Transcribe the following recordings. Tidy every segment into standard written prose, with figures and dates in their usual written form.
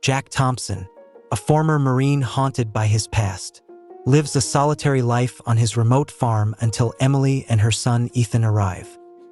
Jack Thompson, a former Marine haunted by his past, lives a solitary life on his remote farm until Emily and her son Ethan arrive.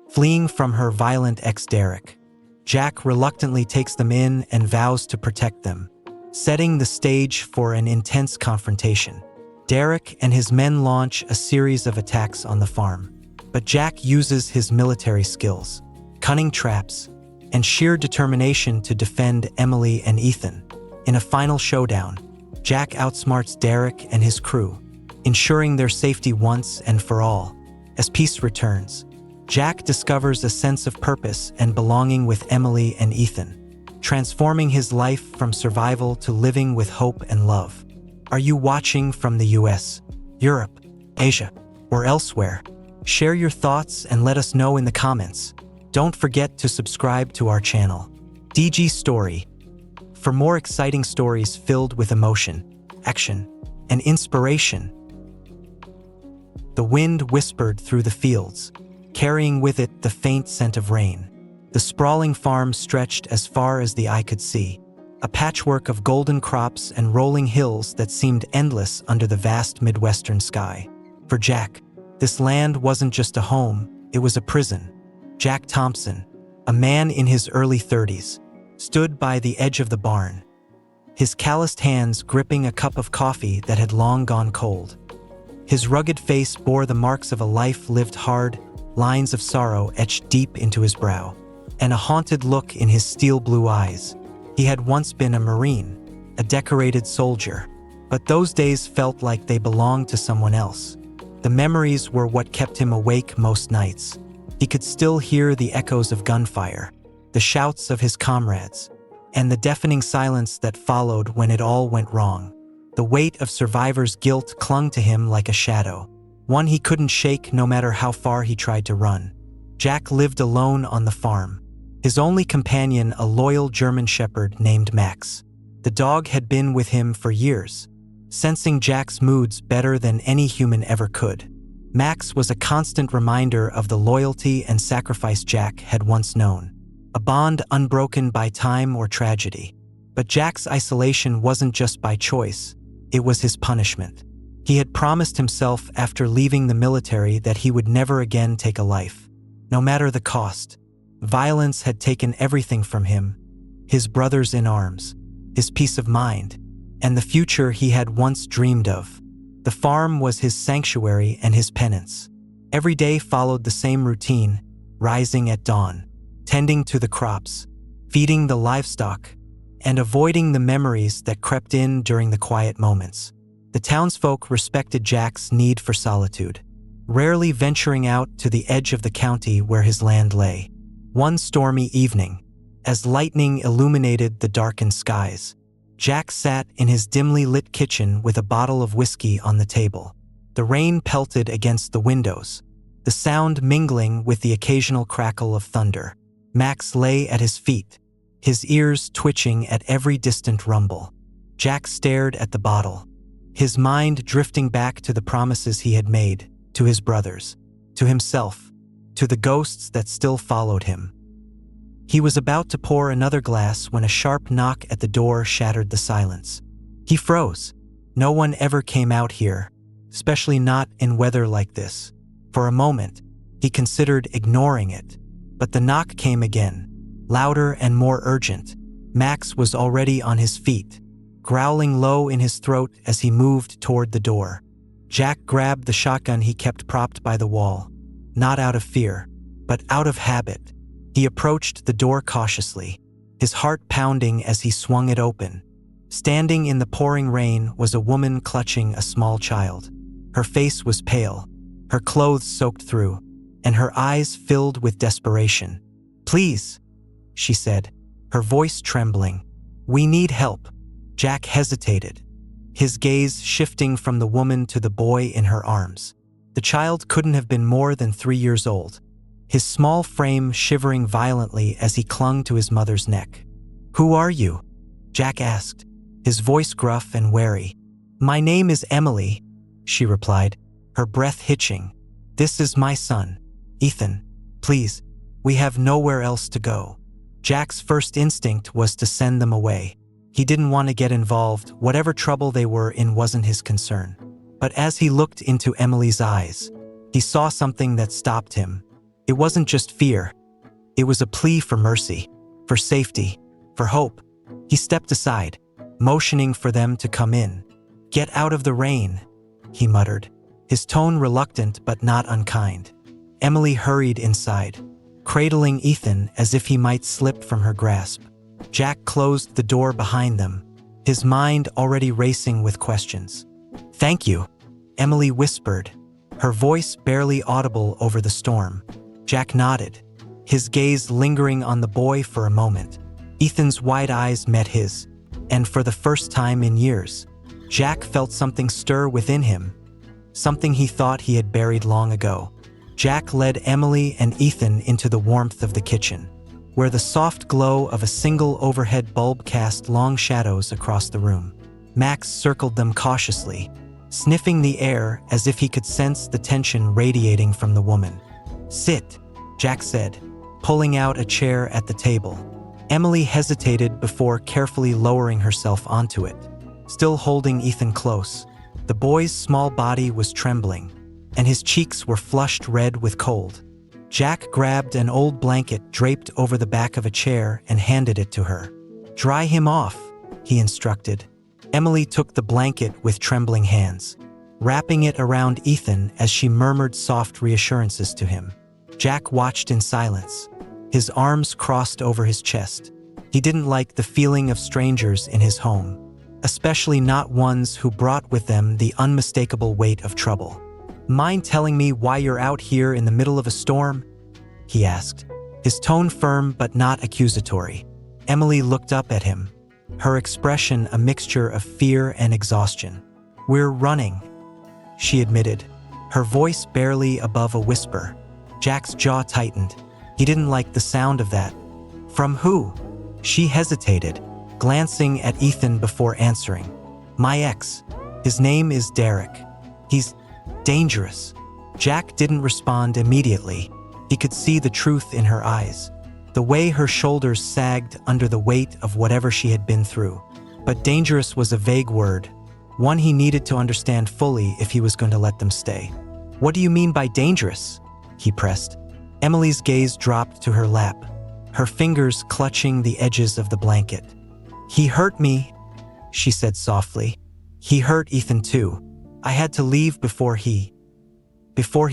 Fleeing from her violent ex Derek, Jack reluctantly takes them in and vows to protect them, setting the stage for an intense confrontation. Derek and his men launch a series of attacks on the farm, but Jack uses his military skills, cunning traps, and sheer determination to defend Emily and Ethan. In a final showdown, Jack outsmarts Derek and his crew, ensuring their safety once and for all. As peace returns, Jack discovers a sense of purpose and belonging with Emily and Ethan, transforming his life from survival to living with hope and love. Are you watching from the US, Europe, Asia, or elsewhere? Share your thoughts and let us know in the comments. Don't forget to subscribe to our channel, DG Story, for more exciting stories filled with emotion, action, and inspiration. The wind whispered through the fields, carrying with it the faint scent of rain. The sprawling farm stretched as far as the eye could see, a patchwork of golden crops and rolling hills that seemed endless under the vast Midwestern sky. For Jack, this land wasn't just a home, it was a prison. Jack Thompson, a man in his early 30s, stood by the edge of the barn, his calloused hands gripping a cup of coffee that had long gone cold. His rugged face bore the marks of a life lived hard, lines of sorrow etched deep into his brow, and a haunted look in his steel-blue eyes. He had once been a Marine, a decorated soldier, but those days felt like they belonged to someone else. The memories were what kept him awake most nights. He could still hear the echoes of gunfire, the shouts of his comrades, and the deafening silence that followed when it all went wrong. The weight of survivor's guilt clung to him like a shadow, one he couldn't shake no matter how far he tried to run. Jack lived alone on the farm, his only companion a loyal German shepherd named Max. The dog had been with him for years, sensing Jack's moods better than any human ever could. Max was a constant reminder of the loyalty and sacrifice Jack had once known, a bond unbroken by time or tragedy. But Jack's isolation wasn't just by choice, it was his punishment. He had promised himself after leaving the military that he would never again take a life, no matter the cost. Violence had taken everything from him, his brothers in arms, his peace of mind, and the future he had once dreamed of. The farm was his sanctuary and his penance. Every day followed the same routine, rising at dawn, tending to the crops, feeding the livestock, and avoiding the memories that crept in during the quiet moments. The townsfolk respected Jack's need for solitude, rarely venturing out to the edge of the county where his land lay. One stormy evening, as lightning illuminated the darkened skies, Jack sat in his dimly lit kitchen with a bottle of whiskey on the table. The rain pelted against the windows, the sound mingling with the occasional crackle of thunder. Max lay at his feet, his ears twitching at every distant rumble. Jack stared at the bottle, his mind drifting back to the promises he had made, to his brothers, to himself, to the ghosts that still followed him. He was about to pour another glass when a sharp knock at the door shattered the silence. He froze. No one ever came out here, especially not in weather like this. For a moment, he considered ignoring it, but the knock came again, louder and more urgent. Max was already on his feet, growling low in his throat as he moved toward the door. Jack grabbed the shotgun he kept propped by the wall, not out of fear, but out of habit. He approached the door cautiously, his heart pounding as he swung it open. Standing in the pouring rain was a woman clutching a small child. Her face was pale, her clothes soaked through, and her eyes filled with desperation. "Please," she said, her voice trembling. "We need help." Jack hesitated, his gaze shifting from the woman to the boy in her arms. The child couldn't have been more than 3 years old, his small frame shivering violently as he clung to his mother's neck. "Who are you?" Jack asked, his voice gruff and wary. "My name is Emily," she replied, her breath hitching. "This is my son, Ethan. Please, we have nowhere else to go." Jack's first instinct was to send them away. He didn't want to get involved. Whatever trouble they were in wasn't his concern. But as he looked into Emily's eyes, he saw something that stopped him. It wasn't just fear. It was a plea for mercy, for safety, for hope. He stepped aside, motioning for them to come in. "Get out of the rain," he muttered, his tone reluctant but not unkind. Emily hurried inside, cradling Ethan as if he might slip from her grasp. Jack closed the door behind them, his mind already racing with questions. "Thank you," Emily whispered, her voice barely audible over the storm. Jack nodded, his gaze lingering on the boy for a moment. Ethan's wide eyes met his, and for the first time in years, Jack felt something stir within him, something he thought he had buried long ago. Jack led Emily and Ethan into the warmth of the kitchen, where the soft glow of a single overhead bulb cast long shadows across the room. Max circled them cautiously, sniffing the air as if he could sense the tension radiating from the woman. "Sit," Jack said, pulling out a chair at the table. Emily hesitated before carefully lowering herself onto it, still holding Ethan close. The boy's small body was trembling, and his cheeks were flushed red with cold. Jack grabbed an old blanket draped over the back of a chair and handed it to her. "Dry him off," he instructed. Emily took the blanket with trembling hands, wrapping it around Ethan as she murmured soft reassurances to him. Jack watched in silence, his arms crossed over his chest. He didn't like the feeling of strangers in his home, especially not ones who brought with them the unmistakable weight of trouble. "Mind telling me why you're out here in the middle of a storm?" he asked, his tone firm but not accusatory. Emily looked up at him, her expression a mixture of fear and exhaustion. "We're running," she admitted, her voice barely above a whisper. Jack's jaw tightened. He didn't like the sound of that. "From who?" She hesitated, glancing at Ethan before answering. "My ex. His name is Derek. He's dangerous." Jack didn't respond immediately. He could see the truth in her eyes, the way her shoulders sagged under the weight of whatever she had been through. But dangerous was a vague word, one he needed to understand fully if he was going to let them stay. "What do you mean by dangerous?" he pressed. Emily's gaze dropped to her lap, her fingers clutching the edges of the blanket. "He hurt me," she said softly. "He hurt Ethan too. I had to leave before he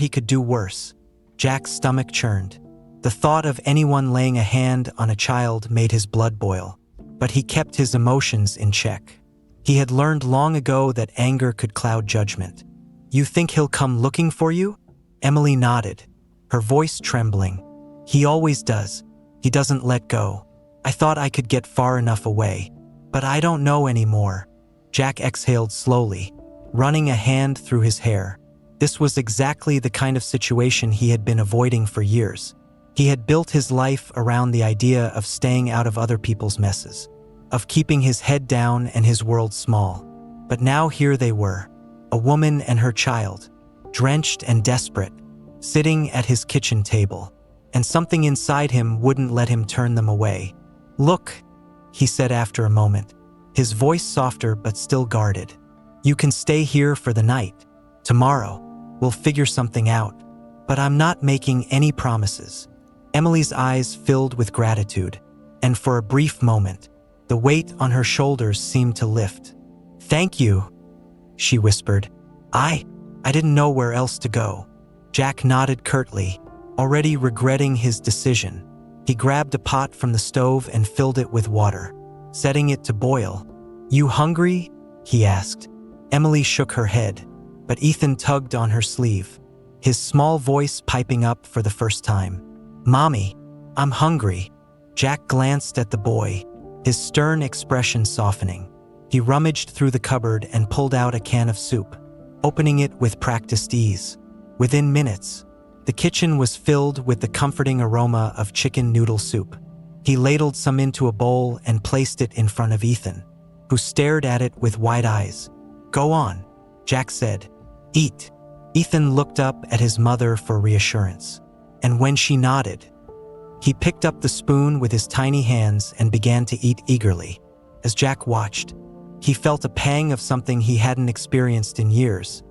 could do worse." Jack's stomach churned. The thought of anyone laying a hand on a child made his blood boil, but he kept his emotions in check. He had learned long ago that anger could cloud judgment. "You think he'll come looking for you?" Emily nodded, her voice trembling. "He always does. He doesn't let go. I thought I could get far enough away, but I don't know anymore." Jack exhaled slowly, running a hand through his hair. This was exactly the kind of situation he had been avoiding for years. He had built his life around the idea of staying out of other people's messes, of keeping his head down and his world small. But now here they were, a woman and her child, drenched and desperate, sitting at his kitchen table, and something inside him wouldn't let him turn them away. "Look," he said after a moment, his voice softer but still guarded. "You can stay here for the night. Tomorrow, we'll figure something out. But I'm not making any promises." Emily's eyes filled with gratitude, and for a brief moment, the weight on her shoulders seemed to lift. "Thank you," she whispered. I didn't know where else to go." Jack nodded curtly, already regretting his decision. He grabbed a pot from the stove and filled it with water, setting it to boil. "You hungry?" he asked. Emily shook her head, but Ethan tugged on her sleeve, his small voice piping up for the first time. "Mommy, I'm hungry." Jack glanced at the boy, his stern expression softening. He rummaged through the cupboard and pulled out a can of soup, opening it with practiced ease. Within minutes, the kitchen was filled with the comforting aroma of chicken noodle soup. He ladled some into a bowl and placed it in front of Ethan, who stared at it with wide eyes. "Go on," Jack said. "Eat." Ethan looked up at his mother for reassurance, and when she nodded, he picked up the spoon with his tiny hands and began to eat eagerly. As Jack watched, he felt a pang of something he hadn't experienced in years,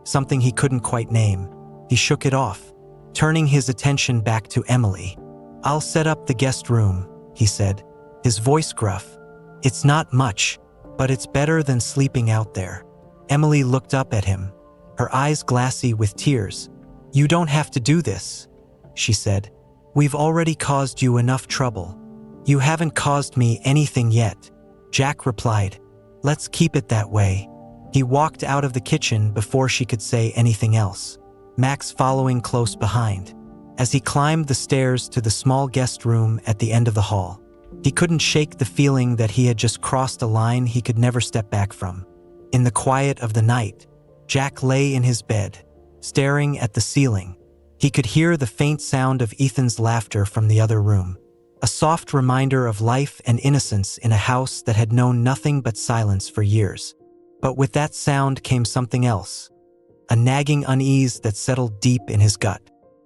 something he couldn't quite name. He shook it off, turning his attention back to Emily. "I'll set up the guest room," he said, his voice gruff. "It's not much, but it's better than sleeping out there." Emily looked up at him, her eyes glassy with tears. "You don't have to do this," she said. "We've already caused you enough trouble." "You haven't caused me anything yet," Jack replied. "Let's keep it that way." He walked out of the kitchen before she could say anything else, Max following close behind. As he climbed the stairs to the small guest room at the end of the hall, he couldn't shake the feeling that he had just crossed a line he could never step back from. In the quiet of the night, Jack lay in his bed, staring at the ceiling. He could hear the faint sound of Ethan's laughter from the other room, a soft reminder of life and innocence in a house that had known nothing but silence for years. But with that sound came something else, a nagging unease that settled deep in his gut.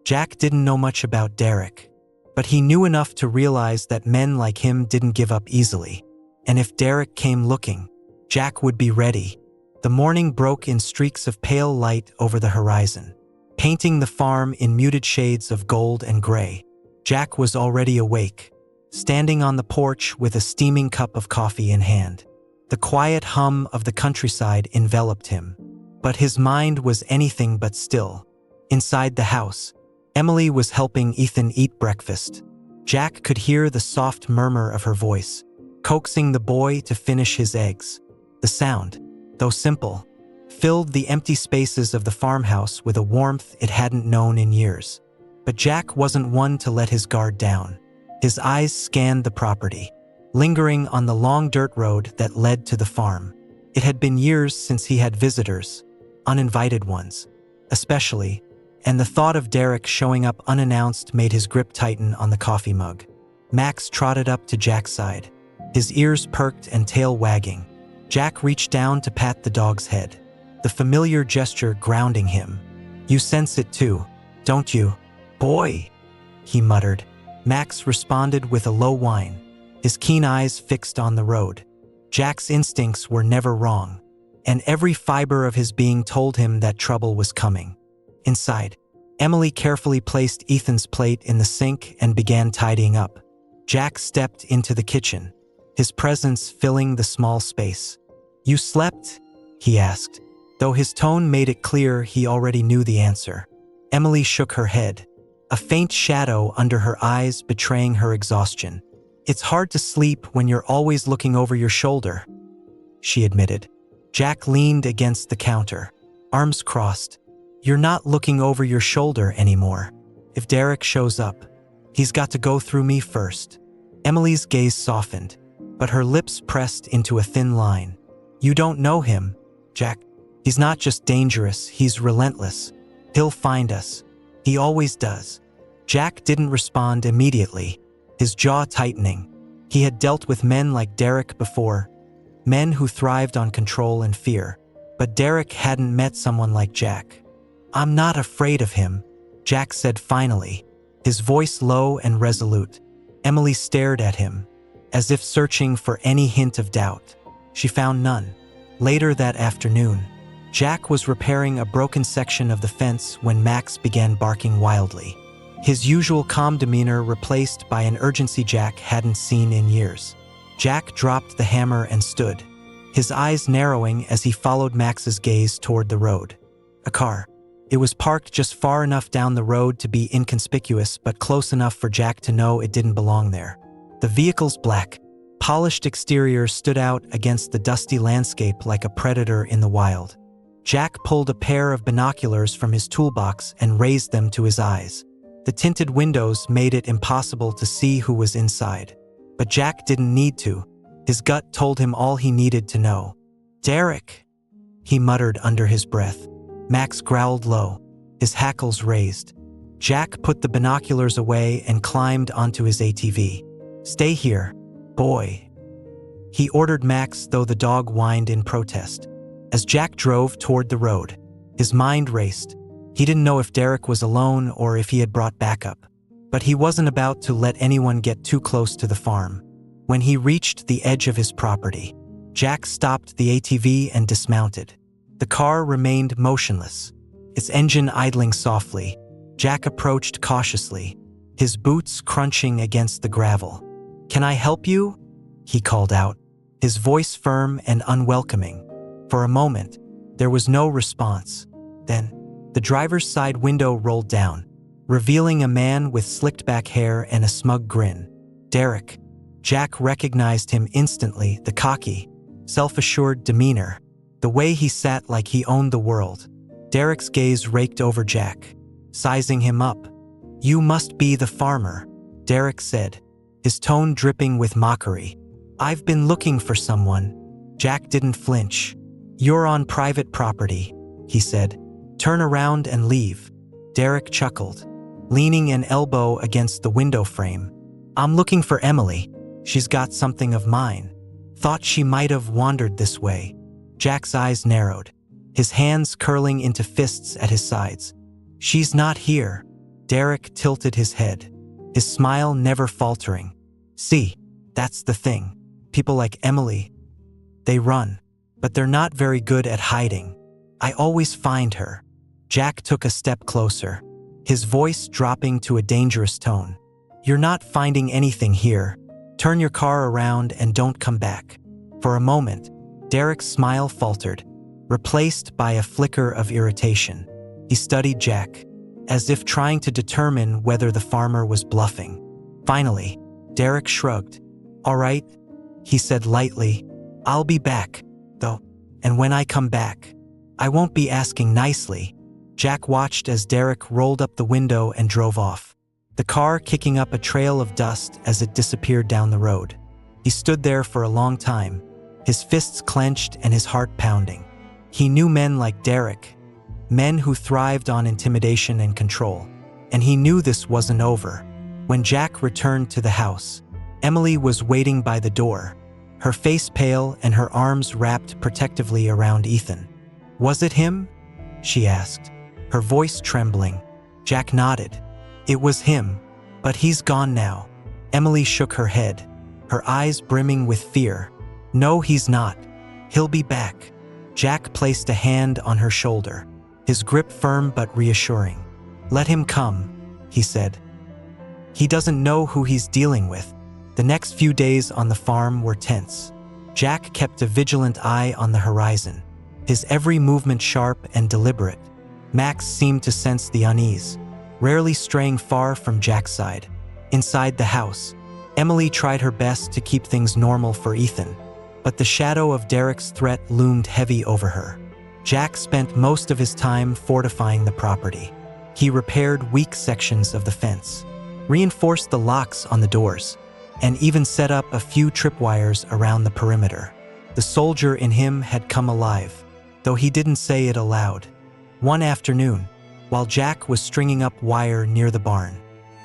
Jack didn't know much about Derek, but he knew enough to realize that men like him didn't give up easily. And if Derek came looking, Jack would be ready. The morning broke in streaks of pale light over the horizon, painting the farm in muted shades of gold and gray. Jack was already awake, standing on the porch with a steaming cup of coffee in hand. The quiet hum of the countryside enveloped him, but his mind was anything but still. Inside the house, Emily was helping Ethan eat breakfast. Jack could hear the soft murmur of her voice, coaxing the boy to finish his eggs. The sound, though simple, filled the empty spaces of the farmhouse with a warmth it hadn't known in years. But Jack wasn't one to let his guard down. His eyes scanned the property, lingering on the long dirt road that led to the farm. It had been years since he had visitors, uninvited ones, especially, and the thought of Derek showing up unannounced made his grip tighten on the coffee mug. Max trotted up to Jack's side, his ears perked and tail wagging. Jack reached down to pat the dog's head, the familiar gesture grounding him. "You sense it too, don't you, boy?" he muttered. Max responded with a low whine, his keen eyes fixed on the road. Jack's instincts were never wrong, and every fiber of his being told him that trouble was coming. Inside, Emily carefully placed Ethan's plate in the sink and began tidying up. Jack stepped into the kitchen, his presence filling the small space. "You slept?" he asked, though his tone made it clear he already knew the answer. Emily shook her head, a faint shadow under her eyes betraying her exhaustion. "It's hard to sleep when you're always looking over your shoulder," she admitted. Jack leaned against the counter, arms crossed. "You're not looking over your shoulder anymore. If Derek shows up, he's got to go through me first." Emily's gaze softened, but her lips pressed into a thin line. "You don't know him, Jack. He's not just dangerous, he's relentless. He'll find us. He always does." Jack didn't respond immediately, his jaw tightening. He had dealt with men like Derek before, men who thrived on control and fear. But Derek hadn't met someone like Jack. "I'm not afraid of him," Jack said finally, his voice low and resolute. Emily stared at him, as if searching for any hint of doubt. She found none. Later that afternoon, Jack was repairing a broken section of the fence when Max began barking wildly, his usual calm demeanor replaced by an urgency Jack hadn't seen in years. Jack dropped the hammer and stood, his eyes narrowing as he followed Max's gaze toward the road. A car. It was parked just far enough down the road to be inconspicuous but close enough for Jack to know it didn't belong there. The vehicle's black, polished exterior stood out against the dusty landscape like a predator in the wild. Jack pulled a pair of binoculars from his toolbox and raised them to his eyes. The tinted windows made it impossible to see who was inside. But Jack didn't need to. His gut told him all he needed to know. "Derek," he muttered under his breath. Max growled low, his hackles raised. Jack put the binoculars away and climbed onto his ATV. "Stay here, boy," he ordered Max, though the dog whined in protest. As Jack drove toward the road, his mind raced. He didn't know if Derek was alone or if he had brought backup. But he wasn't about to let anyone get too close to the farm. When he reached the edge of his property, Jack stopped the ATV and dismounted. The car remained motionless, its engine idling softly. Jack approached cautiously, his boots crunching against the gravel. "Can I help you?" he called out, his voice firm and unwelcoming. For a moment, there was no response. Then, the driver's side window rolled down, revealing a man with slicked-back hair and a smug grin. Derek. Jack recognized him instantly, the cocky, self-assured demeanor, the way he sat like he owned the world. Derek's gaze raked over Jack, sizing him up. "You must be the farmer," Derek said, his tone dripping with mockery. "I've been looking for someone." Jack didn't flinch. "You're on private property," he said. "Turn around and leave." Derek chuckled, leaning an elbow against the window frame. "I'm looking for Emily. She's got something of mine. Thought she might have wandered this way." Jack's eyes narrowed, his hands curling into fists at his sides. "She's not here." Derek tilted his head, his smile never faltering. "See, that's the thing. People like Emily, they run, but they're not very good at hiding. I always find her." Jack took a step closer, his voice dropping to a dangerous tone. "You're not finding anything here. Turn your car around and don't come back." For a moment, Derek's smile faltered, replaced by a flicker of irritation. He studied Jack, as if trying to determine whether the farmer was bluffing. Finally, Derek shrugged. "All right," he said lightly. "I'll be back, though. And when I come back, I won't be asking nicely." Jack watched as Derek rolled up the window and drove off, the car kicking up a trail of dust as it disappeared down the road. He stood there for a long time, his fists clenched and his heart pounding. He knew men like Derek, men who thrived on intimidation and control, and he knew this wasn't over. When Jack returned to the house, Emily was waiting by the door, her face pale and her arms wrapped protectively around Ethan. "Was it him?" she asked, her voice trembling. Jack nodded. "It was him, but he's gone now." Emily shook her head, her eyes brimming with fear. "No, he's not. He'll be back." Jack placed a hand on her shoulder, his grip firm but reassuring. "Let him come," he said. "He doesn't know who he's dealing with." The next few days on the farm were tense. Jack kept a vigilant eye on the horizon, his every movement sharp and deliberate. Max seemed to sense the unease, rarely straying far from Jack's side. Inside the house, Emily tried her best to keep things normal for Ethan, but the shadow of Derek's threat loomed heavy over her. Jack spent most of his time fortifying the property. He repaired weak sections of the fence, reinforced the locks on the doors, and even set up a few tripwires around the perimeter. The soldier in him had come alive, though he didn't say it aloud. One afternoon, while Jack was stringing up wire near the barn,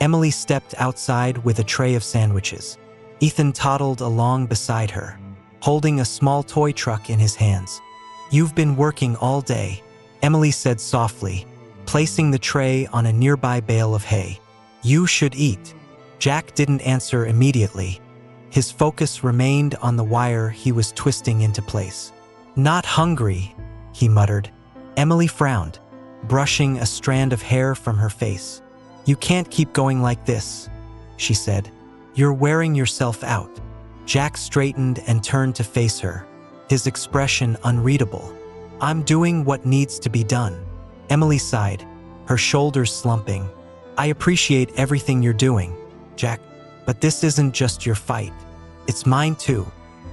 Emily stepped outside with a tray of sandwiches. Ethan toddled along beside her, holding a small toy truck in his hands. "You've been working all day," Emily said softly, placing the tray on a nearby bale of hay. "You should eat." Jack didn't answer immediately. His focus remained on the wire he was twisting into place. "Not hungry," he muttered. Emily frowned, brushing a strand of hair from her face. "You can't keep going like this," she said. "You're wearing yourself out." Jack straightened and turned to face her, his expression unreadable. "I'm doing what needs to be done." Emily sighed, her shoulders slumping. "I appreciate everything you're doing, Jack, but this isn't just your fight. It's mine too."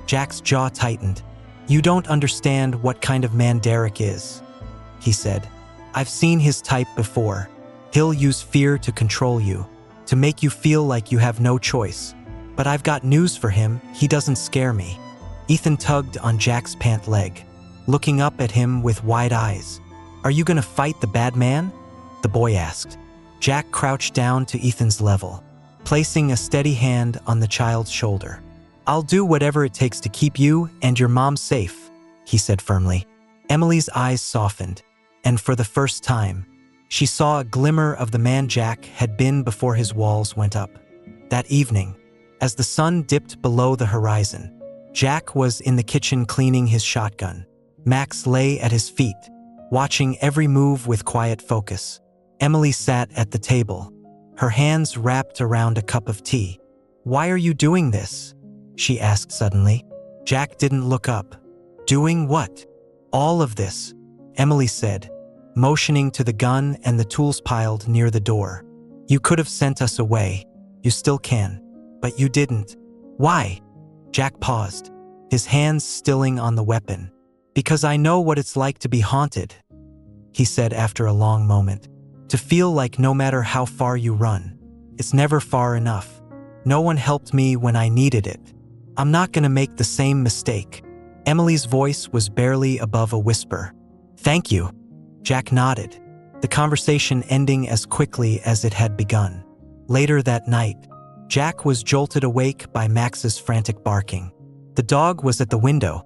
Jack's jaw tightened. "You don't understand what kind of man Derek is," he said. "I've seen his type before. He'll use fear to control you, to make you feel like you have no choice. But I've got news for him, he doesn't scare me." Ethan tugged on Jack's pant leg, looking up at him with wide eyes. "Are you gonna fight the bad man?" the boy asked. Jack crouched down to Ethan's level, placing a steady hand on the child's shoulder. "I'll do whatever it takes to keep you and your mom safe," he said firmly. Emily's eyes softened, and for the first time, she saw a glimmer of the man Jack had been before his walls went up. That evening, As the sun dipped below the horizon, Jack was in the kitchen cleaning his shotgun. Max lay at his feet, watching every move with quiet focus. Emily sat at the table, her hands wrapped around a cup of tea. "Why are you doing this?" she asked suddenly. Jack didn't look up. "Doing what?" "All of this," Emily said, motioning to the gun and the tools piled near the door. "You could have sent us away. You still can. But you didn't." "Why?" Jack paused, his hands stilling on the weapon. "Because I know what it's like to be haunted," he said after a long moment. "To feel like no matter how far you run, it's never far enough. No one helped me when I needed it. I'm not gonna make the same mistake." Emily's voice was barely above a whisper. "Thank you." Jack nodded, the conversation ending as quickly as it had begun. Later that night, Jack was jolted awake by Max's frantic barking. The dog was at the window,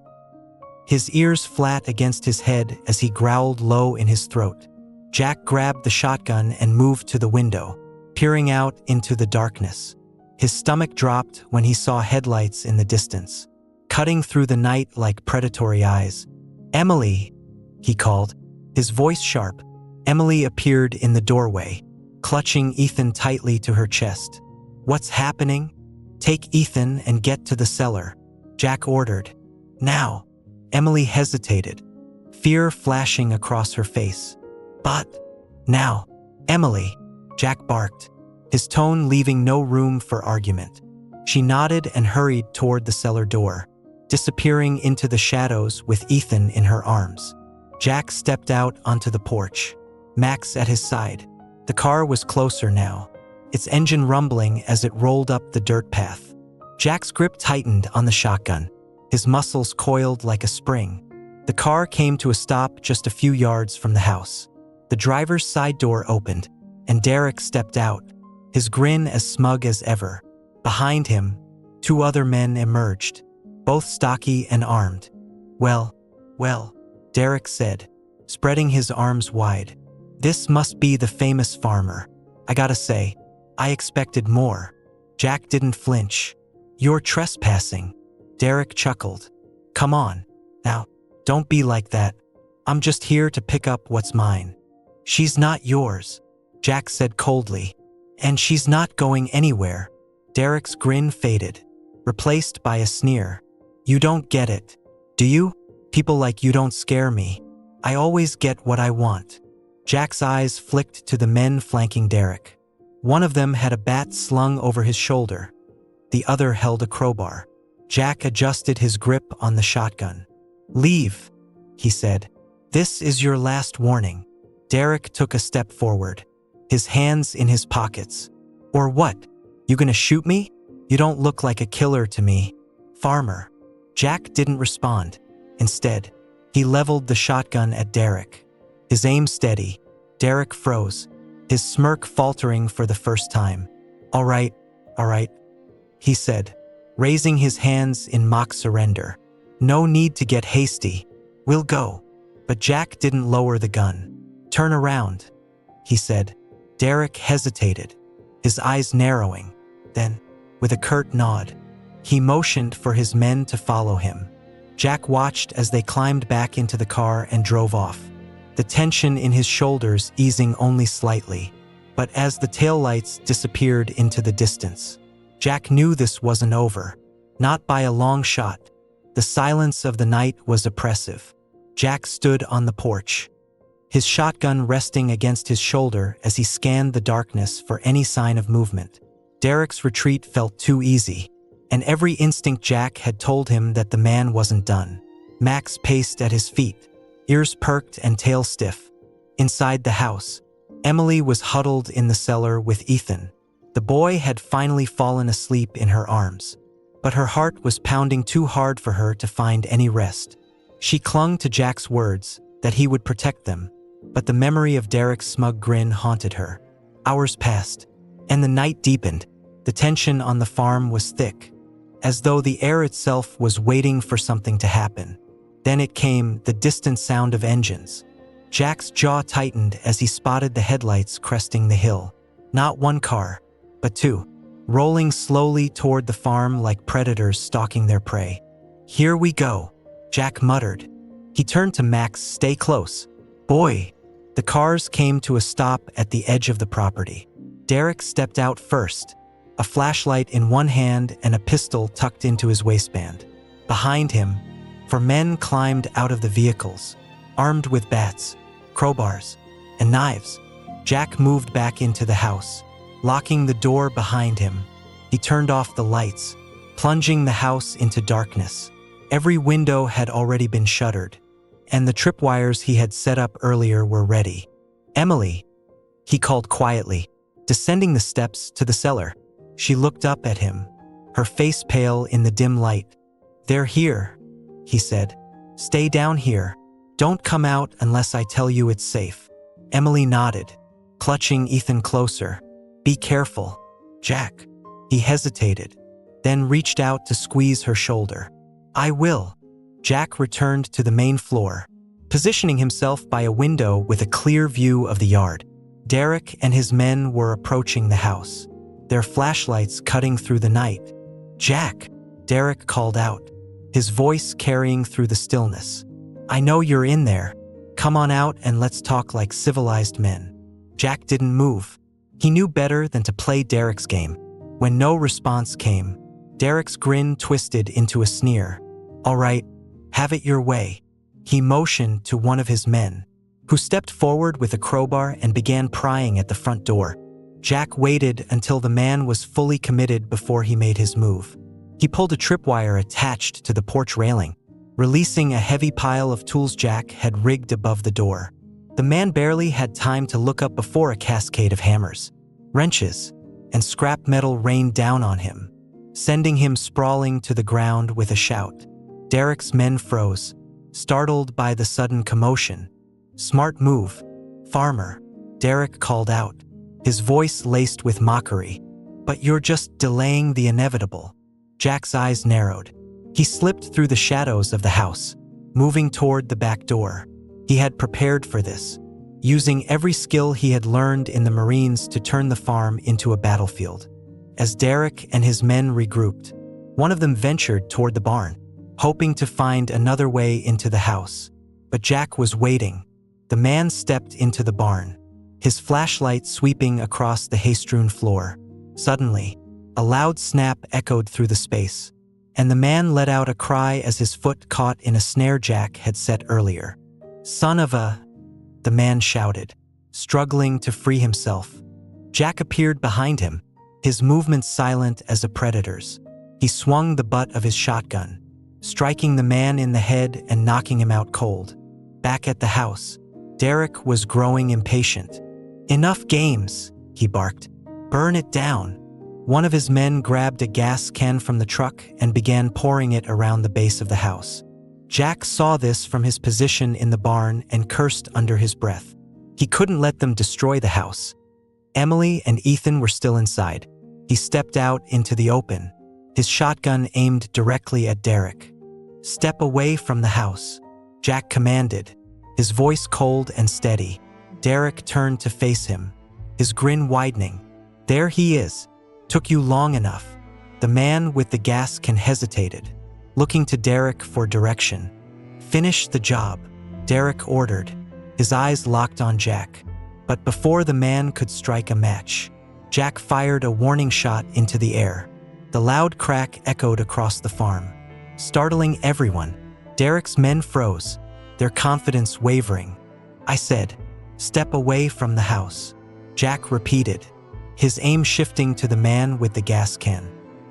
his ears flat against his head as he growled low in his throat. Jack grabbed the shotgun and moved to the window, peering out into the darkness. His stomach dropped when he saw headlights in the distance, cutting through the night like predatory eyes. "Emily," he called, his voice sharp. Emily appeared in the doorway, clutching Ethan tightly to her chest. "What's happening?" "Take Ethan and get to the cellar," Jack ordered. "Now." Emily hesitated, fear flashing across her face. "But now, Emily," Jack barked, his tone leaving no room for argument. She nodded and hurried toward the cellar door, disappearing into the shadows with Ethan in her arms. Jack stepped out onto the porch, Max at his side. The car was closer now, its engine rumbling as it rolled up the dirt path. Jack's grip tightened on the shotgun, his muscles coiled like a spring. The car came to a stop just a few yards from the house. The driver's side door opened, and Derek stepped out, his grin as smug as ever. Behind him, 2 other men emerged, both stocky and armed. Well, Derek said, spreading his arms wide. "This must be the famous farmer. I gotta say, I expected more." Jack didn't flinch. "You're trespassing," Derek chuckled. "Come on, now, don't be like that. I'm just here to pick up what's mine." "She's not yours," Jack said coldly. "And she's not going anywhere." Derek's grin faded, replaced by a sneer. "You don't get it, do you? People like you don't scare me. I always get what I want." Jack's eyes flicked to the men flanking Derek. One of them had a bat slung over his shoulder. The other held a crowbar. Jack adjusted his grip on the shotgun. "Leave," he said. "This is your last warning." Derek took a step forward, his hands in his pockets. "Or what? You gonna shoot me? You don't look like a killer to me, farmer." Jack didn't respond. Instead, he leveled the shotgun at Derek. His aim steady, Derek froze, his smirk faltering for the first time. All right, he said, raising his hands in mock surrender. "No need to get hasty. We'll go." But Jack didn't lower the gun. "Turn around," he said. Derek hesitated, his eyes narrowing. Then, with a curt nod, he motioned for his men to follow him. Jack watched as they climbed back into the car and drove off, the tension in his shoulders easing only slightly. But as the taillights disappeared into the distance, Jack knew this wasn't over. Not by a long shot. The silence of the night was oppressive. Jack stood on the porch, his shotgun resting against his shoulder as he scanned the darkness for any sign of movement. Derek's retreat felt too easy, and every instinct Jack had told him that the man wasn't done. Max paced at his feet, ears perked and tail stiff. Inside the house, Emily was huddled in the cellar with Ethan. The boy had finally fallen asleep in her arms, but her heart was pounding too hard for her to find any rest. She clung to Jack's words that he would protect them, but the memory of Derek's smug grin haunted her. Hours passed, and the night deepened. The tension on the farm was thick, as though the air itself was waiting for something to happen. Then it came, the distant sound of engines. Jack's jaw tightened as he spotted the headlights cresting the hill. Not one car, but 2. rolling slowly toward the farm like predators stalking their prey. "Here we go," Jack muttered. He turned to Max. "Stay close, boy." The cars came to a stop at the edge of the property. Derek stepped out first, a flashlight in one hand and a pistol tucked into his waistband. Behind him, 4 men climbed out of the vehicles, armed with bats, crowbars, and knives. Jack moved back into the house, locking the door behind him. He turned off the lights, plunging the house into darkness. Every window had already been shuttered, and the tripwires he had set up earlier were ready. "Emily," he called quietly, descending the steps to the cellar. She looked up at him, her face pale in the dim light. "They're here," he said. "Stay down here. Don't come out unless I tell you it's safe." Emily nodded, clutching Ethan closer. "Be careful, Jack." He hesitated, then reached out to squeeze her shoulder. "I will." Jack returned to the main floor, positioning himself by a window with a clear view of the yard. Derek and his men were approaching the house, their flashlights cutting through the night. "Jack," Derek called out, his voice carrying through the stillness. "I know you're in there. Come on out and let's talk like civilized men." Jack didn't move. He knew better than to play Derek's game. When no response came, Derek's grin twisted into a sneer. "All right, have it your way." He motioned to one of his men, who stepped forward with a crowbar and began prying at the front door. Jack waited until the man was fully committed before he made his move. He pulled a tripwire attached to the porch railing, releasing a heavy pile of tools Jack had rigged above the door. The man barely had time to look up before a cascade of hammers, wrenches, and scrap metal rained down on him, sending him sprawling to the ground with a shout. Derek's men froze, startled by the sudden commotion. "Smart move, farmer," Derek called out, his voice laced with mockery. "But you're just delaying the inevitable." Jack's eyes narrowed. He slipped through the shadows of the house, moving toward the back door. He had prepared for this, using every skill he had learned in the Marines to turn the farm into a battlefield. As Derek and his men regrouped, one of them ventured toward the barn, hoping to find another way into the house. But Jack was waiting. The man stepped into the barn, his flashlight sweeping across the hay-strewn floor. Suddenly, a loud snap echoed through the space, and the man let out a cry as his foot caught in a snare Jack had set earlier. "Son of a..." the man shouted, struggling to free himself. Jack appeared behind him, his movements silent as a predator's. He swung the butt of his shotgun, striking the man in the head and knocking him out cold. Back at the house, Derek was growing impatient. "Enough games," he barked. "Burn it down." One of his men grabbed a gas can from the truck and began pouring it around the base of the house. Jack saw this from his position in the barn and cursed under his breath. He couldn't let them destroy the house. Emily and Ethan were still inside. He stepped out into the open, his shotgun aimed directly at Derek. "Step away from the house," Jack commanded, his voice cold and steady. Derek turned to face him, his grin widening. "There he is. Took you long enough." The man with the gas can hesitated, looking to Derek for direction. "Finish the job," Derek ordered, his eyes locked on Jack. But before the man could strike a match, Jack fired a warning shot into the air. The loud crack echoed across the farm, startling everyone. Derek's men froze, their confidence wavering. "I said, step away from the house," Jack repeated, his aim shifting to the man with the gas can.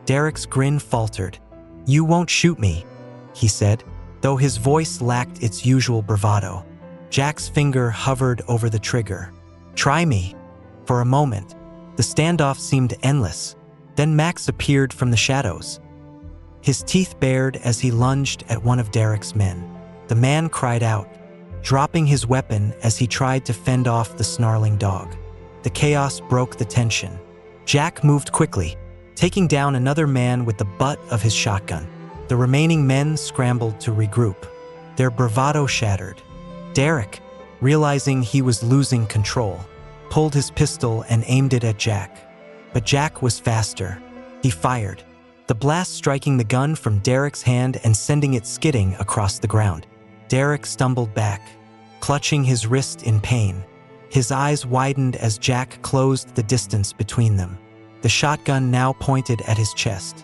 Derek's grin faltered. "You won't shoot me," he said, though his voice lacked its usual bravado. Jack's finger hovered over the trigger. "Try me." For a moment, the standoff seemed endless. Then Max appeared from the shadows, his teeth bared as he lunged at one of Derek's men. The man cried out, dropping his weapon as he tried to fend off the snarling dog. The chaos broke the tension. Jack moved quickly, taking down another man with the butt of his shotgun. The remaining men scrambled to regroup, their bravado shattered. Derek, realizing he was losing control, pulled his pistol and aimed it at Jack. But Jack was faster. He fired, the blast striking the gun from Derek's hand and sending it skidding across the ground. Derek stumbled back, clutching his wrist in pain. His eyes widened as Jack closed the distance between them, the shotgun now pointed at his chest.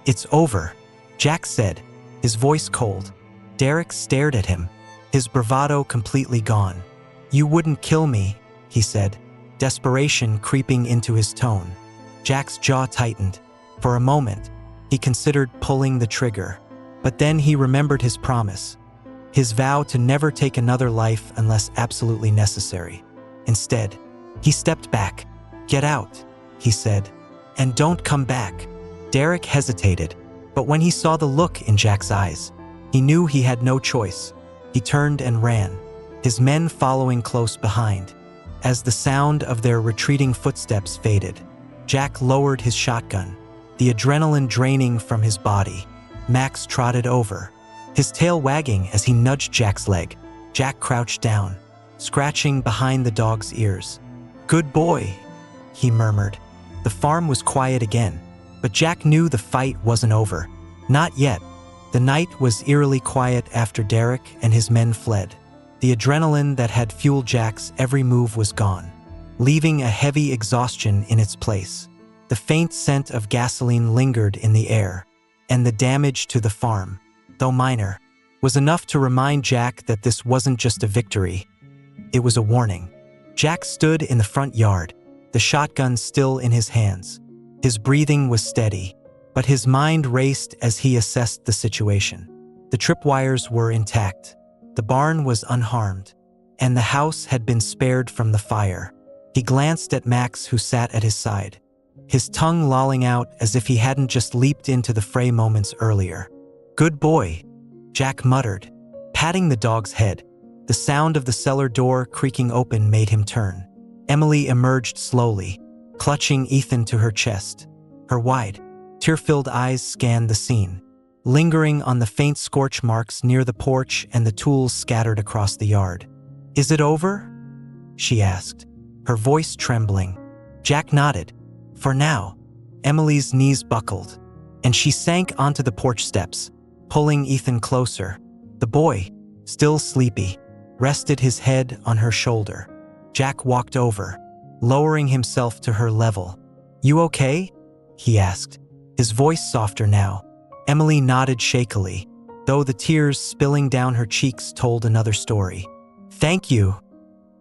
"It's over," Jack said, his voice cold. Derek stared at him, his bravado completely gone. "You wouldn't kill me," he said, desperation creeping into his tone. Jack's jaw tightened. For a moment, he considered pulling the trigger, but then he remembered his promise, his vow to never take another life unless absolutely necessary. Instead, he stepped back. "Get out," he said, "and don't come back." Derek hesitated, but when he saw the look in Jack's eyes, he knew he had no choice. He turned and ran, his men following close behind. As the sound of their retreating footsteps faded, Jack lowered his shotgun, the adrenaline draining from his body. Max trotted over, his tail wagging as he nudged Jack's leg. Jack crouched down, scratching behind the dog's ears. "Good boy," he murmured. The farm was quiet again, but Jack knew the fight wasn't over. Not yet. The night was eerily quiet after Derek and his men fled. The adrenaline that had fueled Jack's every move was gone, leaving a heavy exhaustion in its place. The faint scent of gasoline lingered in the air, and the damage to the farm, though minor, was enough to remind Jack that this wasn't just a victory. It was a warning. Jack stood in the front yard, the shotgun still in his hands. His breathing was steady, but his mind raced as he assessed the situation. The tripwires were intact, the barn was unharmed, and the house had been spared from the fire. He glanced at Max, who sat at his side, his tongue lolling out as if he hadn't just leaped into the fray moments earlier. "Good boy," Jack muttered, patting the dog's head. The sound of the cellar door creaking open made him turn. Emily emerged slowly, clutching Ethan to her chest. Her wide, tear-filled eyes scanned the scene, lingering on the faint scorch marks near the porch and the tools scattered across the yard. "Is it over?" she asked, her voice trembling. Jack nodded. "For now." Emily's knees buckled, and she sank onto the porch steps, pulling Ethan closer. The boy, still sleepy, rested his head on her shoulder. Jack walked over, lowering himself to her level. "You okay?" he asked, his voice softer now. Emily nodded shakily, though the tears spilling down her cheeks told another story. "Thank you,"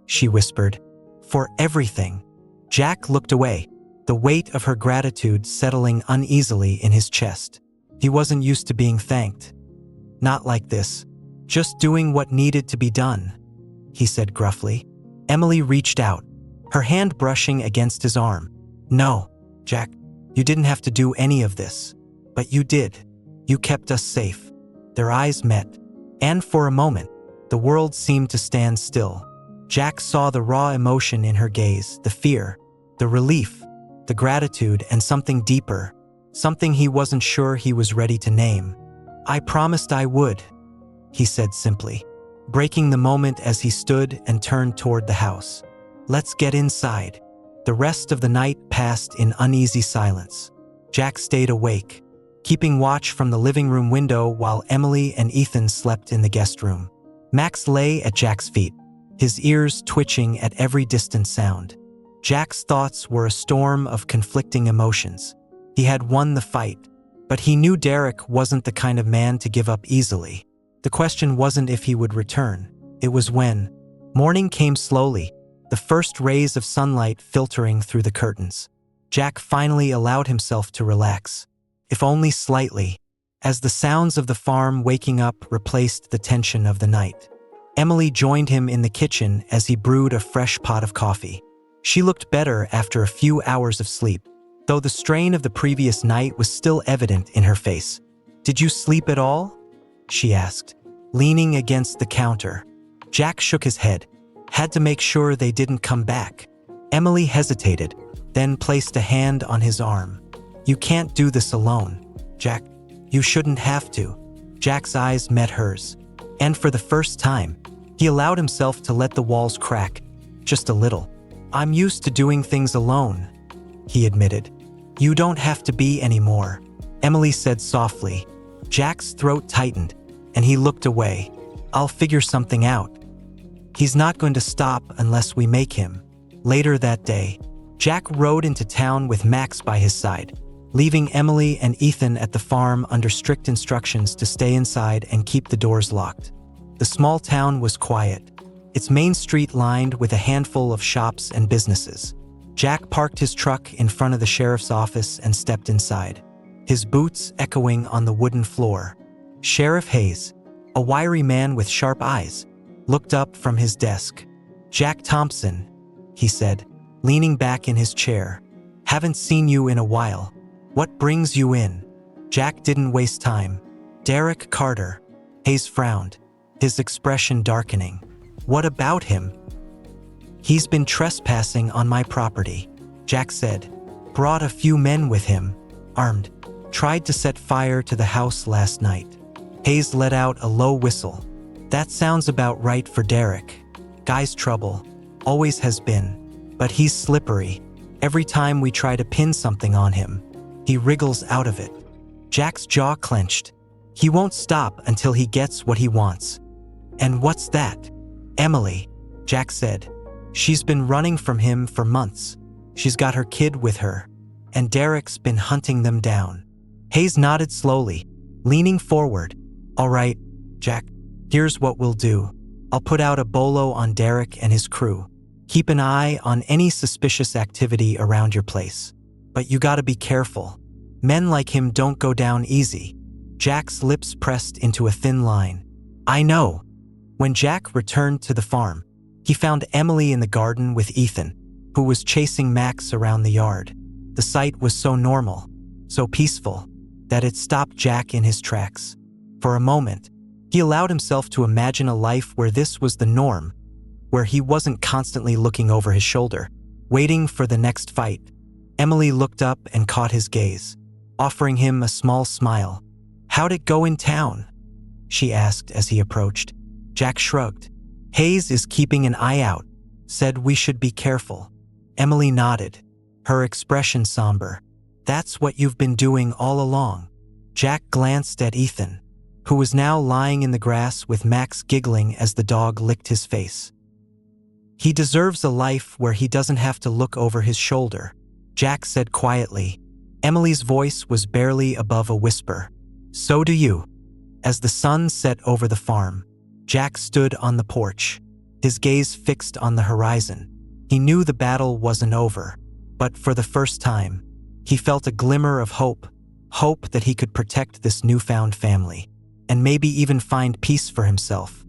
she whispered, "for everything." Jack looked away, the weight of her gratitude settling uneasily in his chest. He wasn't used to being thanked. "Not like this. Just doing what needed to be done," he said gruffly. Emily reached out, her hand brushing against his arm. "No, Jack, you didn't have to do any of this. But you did. You kept us safe." Their eyes met, and for a moment, the world seemed to stand still. Jack saw the raw emotion in her gaze, the fear, the relief, the gratitude, and something deeper, something he wasn't sure he was ready to name. "I promised I would," he said simply, breaking the moment as he stood and turned toward the house. "Let's get inside." The rest of the night passed in uneasy silence. Jack stayed awake, keeping watch from the living room window while Emily and Ethan slept in the guest room. Max lay at Jack's feet, his ears twitching at every distant sound. Jack's thoughts were a storm of conflicting emotions. He had won the fight, but he knew Derek wasn't the kind of man to give up easily. The question wasn't if he would return, it was when. Morning came slowly, the first rays of sunlight filtering through the curtains. Jack finally allowed himself to relax, if only slightly, as the sounds of the farm waking up replaced the tension of the night. Emily joined him in the kitchen as he brewed a fresh pot of coffee. She looked better after a few hours of sleep, though the strain of the previous night was still evident in her face. "Did you sleep at all?" she asked, leaning against the counter. Jack shook his head, had to make sure they didn't come back. Emily hesitated, then placed a hand on his arm. "You can't do this alone, Jack. You shouldn't have to." Jack's eyes met hers, and for the first time, he allowed himself to let the walls crack, just a little. "I'm used to doing things alone," he admitted, You don't have to be anymore, Emily said softly. Jack's throat tightened, and he looked away. I'll figure something out. He's not going to stop unless we make him. Later that day, Jack rode into town with Max by his side, leaving Emily and Ethan at the farm under strict instructions to stay inside and keep the doors locked. The small town was quiet, its main street lined with a handful of shops and businesses. Jack parked his truck in front of the sheriff's office and stepped inside, his boots echoing on the wooden floor. Sheriff Hayes, a wiry man with sharp eyes, looked up from his desk. "Jack Thompson," he said, leaning back in his chair. "Haven't seen you in a while. What brings you in?" Jack didn't waste time. "Derek Carter." Hayes frowned, his expression darkening. "What about him?" "He's been trespassing on my property," Jack said. "Brought a few men with him, armed. Tried to set fire to the house last night." Hayes let out a low whistle. "That sounds about right for Derek. Guy's trouble. Always has been. But he's slippery. Every time we try to pin something on him, he wriggles out of it." Jack's jaw clenched. "He won't stop until he gets what he wants." "And what's that?" "Emily," Jack said. "She's been running from him for months. She's got her kid with her, and Derek's been hunting them down." Hayes nodded slowly, leaning forward. "All right, Jack, here's what we'll do. I'll put out a bolo on Derek and his crew. Keep an eye on any suspicious activity around your place. But you gotta be careful. Men like him don't go down easy." Jack's lips pressed into a thin line. "I know." When Jack returned to the farm, he found Emily in the garden with Ethan, who was chasing Max around the yard. The sight was so normal, so peaceful, that it stopped Jack in his tracks. For a moment, he allowed himself to imagine a life where this was the norm, where he wasn't constantly looking over his shoulder, waiting for the next fight. Emily looked up and caught his gaze, offering him a small smile. "How'd it go in town?" she asked as he approached. Jack shrugged. "Hayes is keeping an eye out. Said we should be careful." Emily nodded, her expression somber. "That's what you've been doing all along." Jack glanced at Ethan, who was now lying in the grass with Max giggling as the dog licked his face. "He deserves a life where he doesn't have to look over his shoulder," Jack said quietly. Emily's voice was barely above a whisper. "So do you." As the sun set over the farm, Jack stood on the porch, his gaze fixed on the horizon. He knew the battle wasn't over, but for the first time, he felt a glimmer of hope that he could protect this newfound family, and maybe even find peace for himself.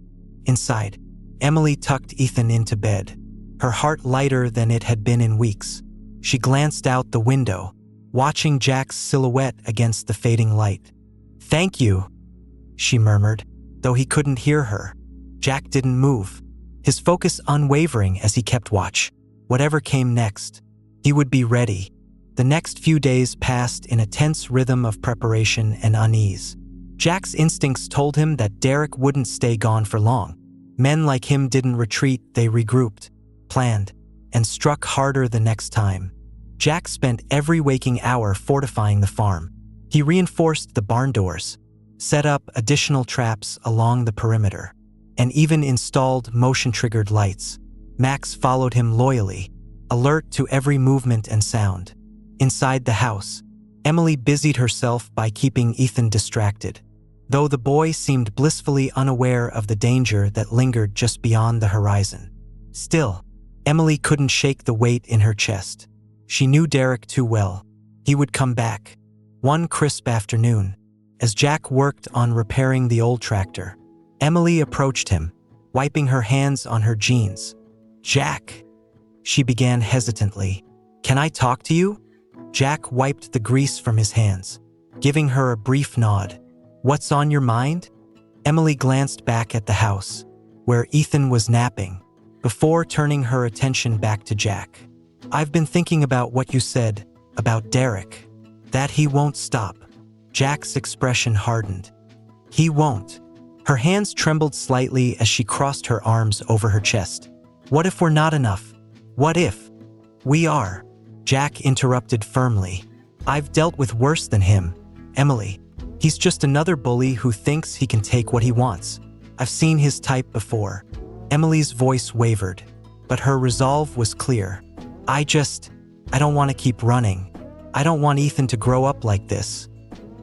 Inside, Emily tucked Ethan into bed, her heart lighter than it had been in weeks. She glanced out the window, watching Jack's silhouette against the fading light. "Thank you," she murmured, though he couldn't hear her. Jack didn't move, his focus unwavering as he kept watch. Whatever came next, he would be ready. The next few days passed in a tense rhythm of preparation and unease. Jack's instincts told him that Derek wouldn't stay gone for long. Men like him didn't retreat, they regrouped, planned, and struck harder the next time. Jack spent every waking hour fortifying the farm. He reinforced the barn doors, set up additional traps along the perimeter, and even installed motion-triggered lights. Max followed him loyally, alert to every movement and sound. Inside the house, Emily busied herself by keeping Ethan distracted, though the boy seemed blissfully unaware of the danger that lingered just beyond the horizon. Still, Emily couldn't shake the weight in her chest. She knew Derek too well. He would come back. One crisp afternoon, as Jack worked on repairing the old tractor, Emily approached him, wiping her hands on her jeans. "Jack," she began hesitantly, "can I talk to you?" Jack wiped the grease from his hands, giving her a brief nod. "What's on your mind?" Emily glanced back at the house, where Ethan was napping, before turning her attention back to Jack. "I've been thinking about what you said about Derek, that he won't stop." Jack's expression hardened. "He won't." Her hands trembled slightly as she crossed her arms over her chest. "What if we're not enough? What if we are?" Jack interrupted firmly. I've dealt with worse than him, Emily. He's just another bully who thinks he can take what he wants. I've seen his type before." Emily's voice wavered, but her resolve was clear. I don't want to keep running. I don't want Ethan to grow up like this."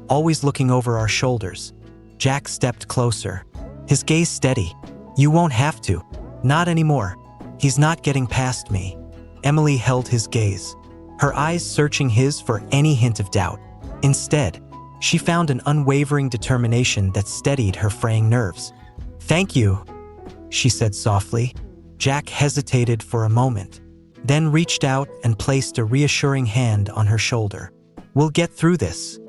Always looking over our shoulders, Jack stepped closer, his gaze steady. "You won't have to. Not anymore. He's not getting past me." Emily held his gaze, her eyes searching his for any hint of doubt. Instead, she found an unwavering determination that steadied her fraying nerves. "Thank you," she said softly. Jack hesitated for a moment, then reached out and placed a reassuring hand on her shoulder. "We'll get through this,"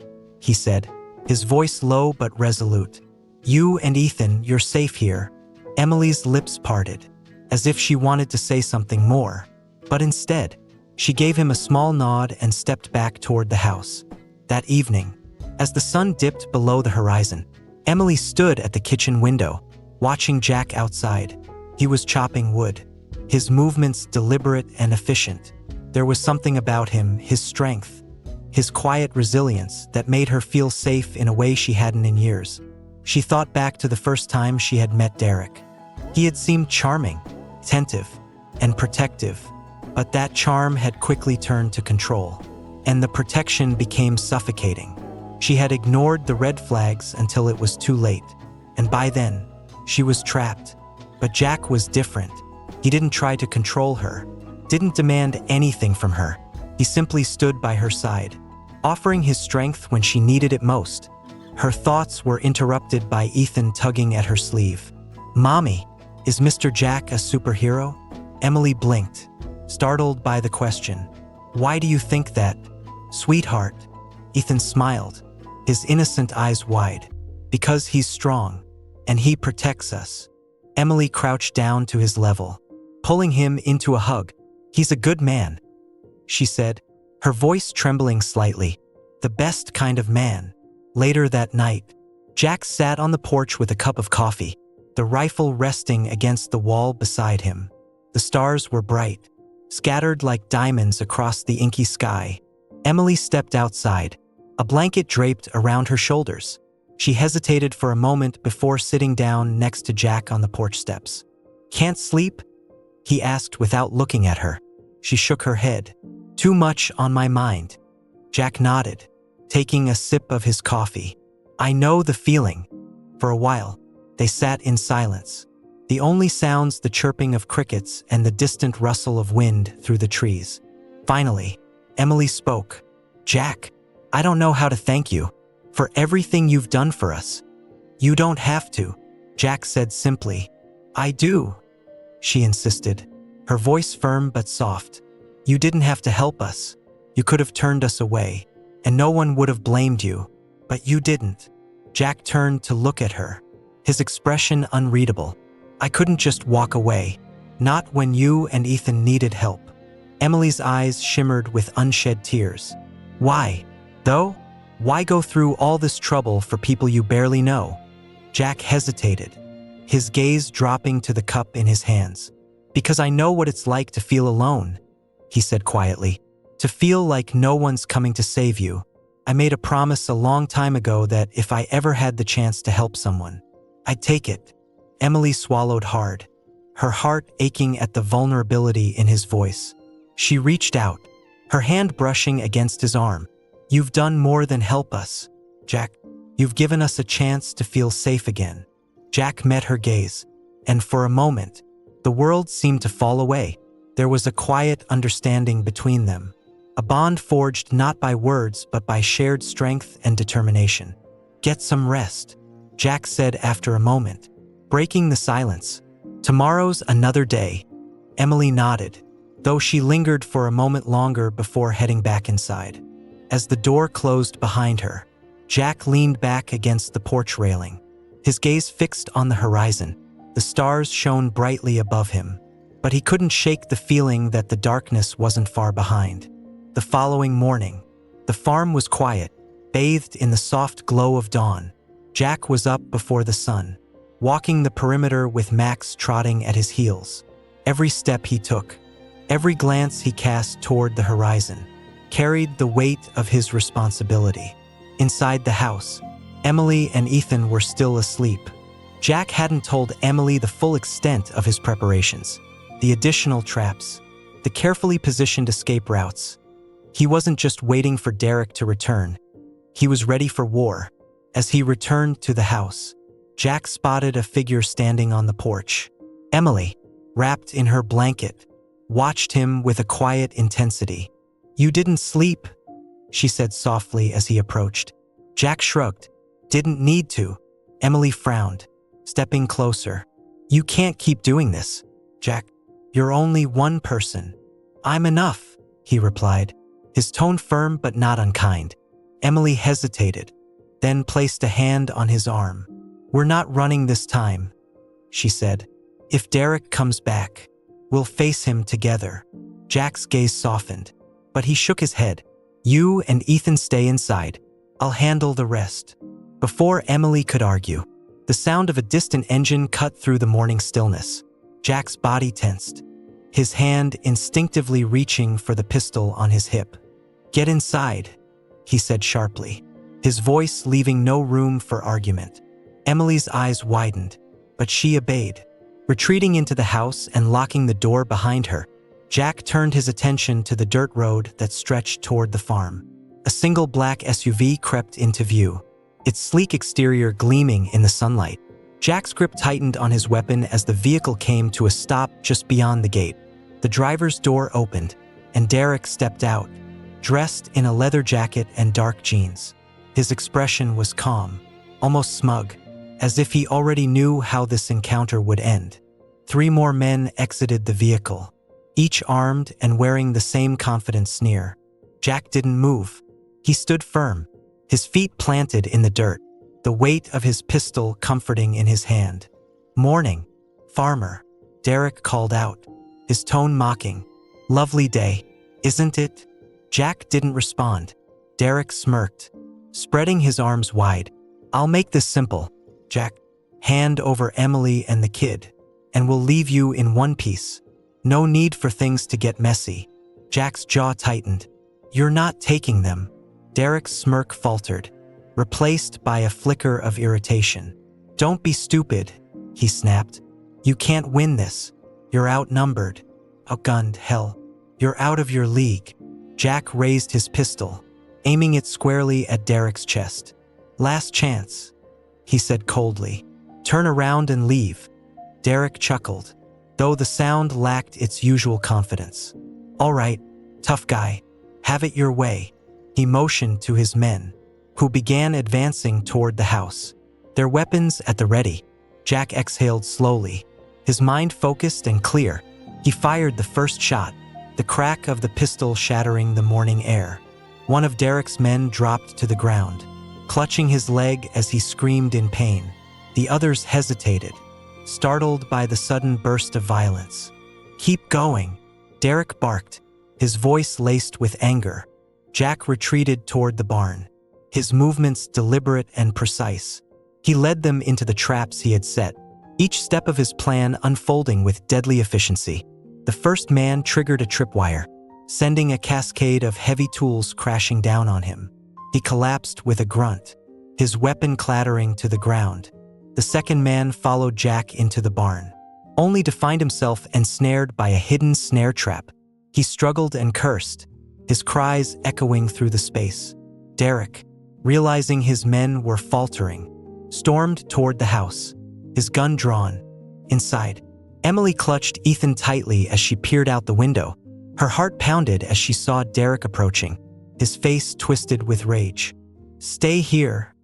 he said, his voice low but resolute. "You and Ethan, you're safe here." Emily's lips parted, as if she wanted to say something more, but instead, she gave him a small nod and stepped back toward the house. That evening, as the sun dipped below the horizon, Emily stood at the kitchen window, watching Jack outside. He was chopping wood, his movements deliberate and efficient. There was something about him, his strength, his quiet resilience, that made her feel safe in a way she hadn't in years. She thought back to the first time she had met Derek. He had seemed charming, attentive, and protective, but that charm had quickly turned to control, and the protection became suffocating. She had ignored the red flags until it was too late, and by then, she was trapped. But Jack was different. He didn't try to control her, didn't demand anything from her. He simply stood by her side, offering his strength when she needed it most. Her thoughts were interrupted by Ethan tugging at her sleeve. "Mommy, is Mr. Jack a superhero?" Emily blinked, startled by the question. "Why do you think that, sweetheart?" Ethan smiled, his innocent eyes wide. "Because he's strong, and he protects us." Emily crouched down to his level, pulling him into a hug. "He's a good man," she said, her voice trembling slightly. "The best kind of man." Later that night, Jack sat on the porch with a cup of coffee, the rifle resting against the wall beside him. The stars were bright, scattered like diamonds across the inky sky. Emily stepped outside, a blanket draped around her shoulders. She hesitated for a moment before sitting down next to Jack on the porch steps. "Can't sleep?" he asked without looking at her. She shook her head. "Too much on my mind." Jack nodded, taking a sip of his coffee. "I know the feeling." For a while, they sat in silence. The only sounds the chirping of crickets and the distant rustle of wind through the trees. Finally, Emily spoke. "Jack, I don't know how to thank you for everything you've done for us." "You don't have to," Jack said simply. "I do," she insisted, her voice firm but soft. "You didn't have to help us. You could have turned us away, and no one would have blamed you. But you didn't." Jack turned to look at her, his expression unreadable. "I couldn't just walk away. Not when you and Ethan needed help." Emily's eyes shimmered with unshed tears. "Why, though? Why go through all this trouble for people you barely know?" Jack hesitated, his gaze dropping to the cup in his hands. "Because I know what it's like to feel alone," he said quietly. "To feel like no one's coming to save you. I made a promise a long time ago that if I ever had the chance to help someone, I'd take it." Emily swallowed hard, her heart aching at the vulnerability in his voice. She reached out, her hand brushing against his arm. "You've done more than help us, Jack. You've given us a chance to feel safe again." Jack met her gaze, and for a moment, the world seemed to fall away. There was a quiet understanding between them, a bond forged not by words but by shared strength and determination. "Get some rest," Jack said after a moment, breaking the silence. "Tomorrow's another day." Emily nodded, though she lingered for a moment longer before heading back inside. As the door closed behind her, Jack leaned back against the porch railing, his gaze fixed on the horizon. The stars shone brightly above him, but he couldn't shake the feeling that the darkness wasn't far behind. The following morning, the farm was quiet, bathed in the soft glow of dawn. Jack was up before the sun, walking the perimeter with Max trotting at his heels. Every step he took, every glance he cast toward the horizon, carried the weight of his responsibility. Inside the house, Emily and Ethan were still asleep. Jack hadn't told Emily the full extent of his preparations, the additional traps, the carefully positioned escape routes. He wasn't just waiting for Derek to return. He was ready for war. As he returned to the house, Jack spotted a figure standing on the porch. Emily, wrapped in her blanket, watched him with a quiet intensity. "You didn't sleep," she said softly as he approached. Jack shrugged. "Didn't need to." Emily frowned, stepping closer. "You can't keep doing this, Jack. You're only one person." "I'm enough," he replied, his tone firm but not unkind. Emily hesitated, then placed a hand on his arm. "We're not running this time," she said. "If Derek comes back, we'll face him together." Jack's gaze softened, but he shook his head. "You and Ethan stay inside. I'll handle the rest." Before Emily could argue, the sound of a distant engine cut through the morning stillness. Jack's body tensed, his hand instinctively reaching for the pistol on his hip. "Get inside," he said sharply, his voice leaving no room for argument. Emily's eyes widened, but she obeyed. Retreating into the house and locking the door behind her, Jack turned his attention to the dirt road that stretched toward the farm. A single black SUV crept into view, its sleek exterior gleaming in the sunlight. Jack's grip tightened on his weapon as the vehicle came to a stop just beyond the gate. The driver's door opened, and Derek stepped out, dressed in a leather jacket and dark jeans. His expression was calm, almost smug, as if he already knew how this encounter would end. 3 more men exited the vehicle, each armed and wearing the same confident sneer. Jack didn't move. He stood firm, his feet planted in the dirt, the weight of his pistol comforting in his hand. "Morning, farmer," Derek called out, his tone mocking. "Lovely day, isn't it?" Jack didn't respond. Derek smirked, spreading his arms wide. "I'll make this simple, Jack. Hand over Emily and the kid, and we'll leave you in one piece. No need for things to get messy." Jack's jaw tightened. "You're not taking them." Derek's smirk faltered, replaced by a flicker of irritation. "Don't be stupid," he snapped. "You can't win this. You're outnumbered. Outgunned, hell. You're out of your league." Jack raised his pistol, aiming it squarely at Derek's chest. "Last chance," he said coldly. "Turn around and leave." Derek chuckled, though the sound lacked its usual confidence. "All right, tough guy. Have it your way." He motioned to his men, who began advancing toward the house, their weapons at the ready. Jack exhaled slowly, his mind focused and clear. He fired the first shot, the crack of the pistol shattering the morning air. One of Derek's men dropped to the ground, clutching his leg as he screamed in pain. The others hesitated, startled by the sudden burst of violence. "Keep going," Derek barked, his voice laced with anger. Jack retreated toward the barn, his movements deliberate and precise. He led them into the traps he had set, each step of his plan unfolding with deadly efficiency. The first man triggered a tripwire, sending a cascade of heavy tools crashing down on him. He collapsed with a grunt, his weapon clattering to the ground. The second man followed Jack into the barn, only to find himself ensnared by a hidden snare trap. He struggled and cursed, his cries echoing through the space. Derek, realizing his men were faltering, stormed toward the house, his gun drawn. Inside, Emily clutched Ethan tightly as she peered out the window. Her heart pounded as she saw Derek approaching, his face twisted with rage. "Stay here,"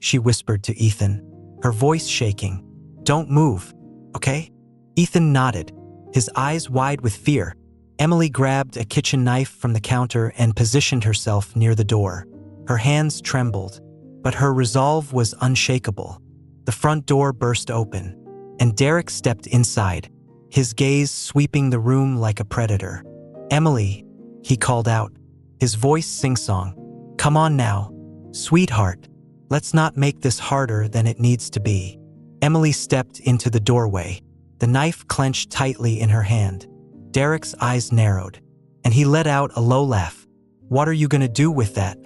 she whispered to Ethan, her voice shaking. "Don't move, okay?" Ethan nodded, his eyes wide with fear. Emily grabbed a kitchen knife from the counter and positioned herself near the door. Her hands trembled, but her resolve was unshakable. The front door burst open, and Derek stepped inside, his gaze sweeping the room like a predator. "Emily," he called out, his voice sing-song. "Come on now, sweetheart. Let's not make this harder than it needs to be." Emily stepped into the doorway, the knife clenched tightly in her hand. Derek's eyes narrowed, and he let out a low laugh. What are you gonna do with that?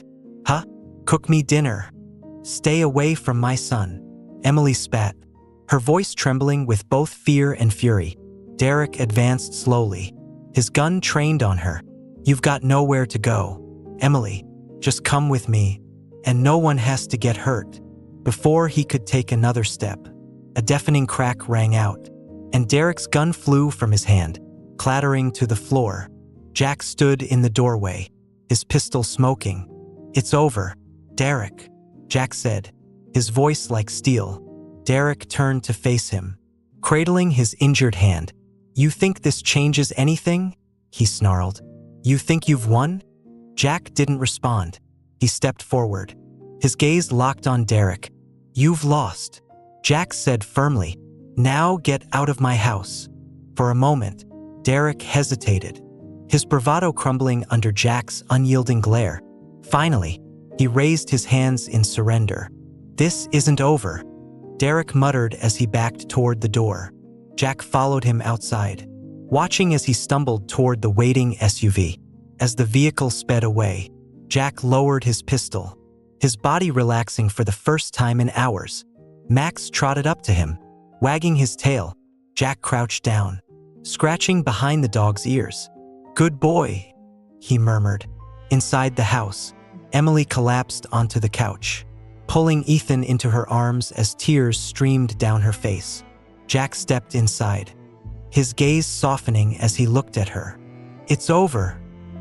Huh? Cook me dinner. Stay away from my son. Emily spat, her voice trembling with both fear and fury. Derek advanced slowly, his gun trained on her. You've got nowhere to go. Emily, just come with me, and no one has to get hurt. Before he could take another step, a deafening crack rang out, and Derek's gun flew from his hand, clattering to the floor. Jack stood in the doorway, his pistol smoking. It's over, Derek, Jack said, his voice like steel. Derek turned to face him, cradling his injured hand. You think this changes anything? He snarled. You think you've won? Jack didn't respond. He stepped forward, his gaze locked on Derek. You've lost, Jack said firmly. Now get out of my house. For a moment, Derek hesitated, his bravado crumbling under Jack's unyielding glare. Finally, he raised his hands in surrender. This isn't over, Derek muttered as he backed toward the door. Jack followed him outside, watching as he stumbled toward the waiting SUV. As the vehicle sped away, Jack lowered his pistol, his body relaxing for the first time in hours. Max trotted up to him, wagging his tail. Jack crouched down, scratching behind the dog's ears. Good boy, he murmured. Inside the house, Emily collapsed onto the couch, pulling Ethan into her arms as tears streamed down her face. Jack stepped inside, his gaze softening as he looked at her. It's over,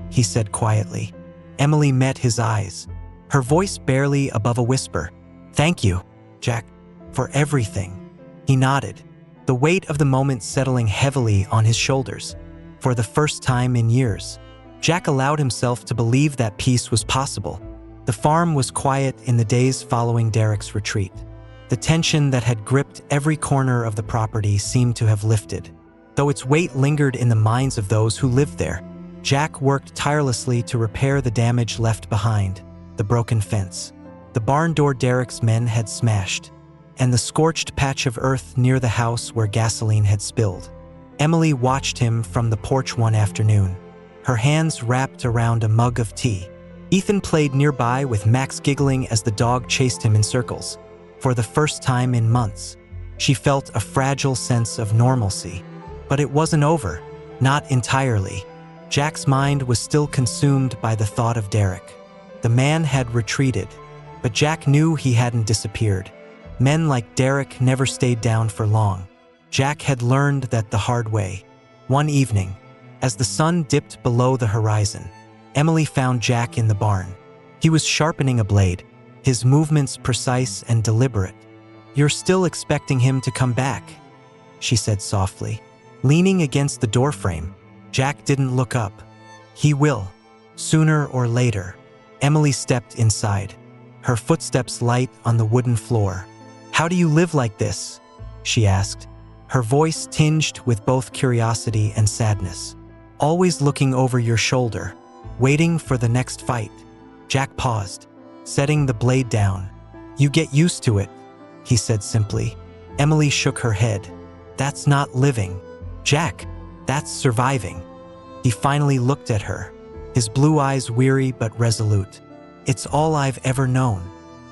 he said quietly. Emily met his eyes, her voice barely above a whisper. Thank you, Jack, for everything. He nodded, the weight of the moment settling heavily on his shoulders. For the first time in years, Jack allowed himself to believe that peace was possible. The farm was quiet in the days following Derek's retreat. The tension that had gripped every corner of the property seemed to have lifted, though its weight lingered in the minds of those who lived there. Jack worked tirelessly to repair the damage left behind, the broken fence, the barn door Derek's men had smashed, and the scorched patch of earth near the house where gasoline had spilled. Emily watched him from the porch one afternoon, her hands wrapped around a mug of tea. Ethan played nearby with Max giggling as the dog chased him in circles. For the first time in months, she felt a fragile sense of normalcy. But it wasn't over, not entirely. Jack's mind was still consumed by the thought of Derek. The man had retreated, but Jack knew he hadn't disappeared. Men like Derek never stayed down for long. Jack had learned that the hard way. One evening, as the sun dipped below the horizon, Emily found Jack in the barn. He was sharpening a blade, his movements precise and deliberate. You're still expecting him to come back, she said softly. Leaning against the doorframe, Jack didn't look up. He will, sooner or later. Emily stepped inside, her footsteps light on the wooden floor. How do you live like this? She asked, her voice tinged with both curiosity and sadness. Always looking over your shoulder, waiting for the next fight. Jack paused, setting the blade down. You get used to it, he said simply. Emily shook her head. That's not living, Jack. That's surviving. He finally looked at her, his blue eyes weary but resolute. It's all I've ever known.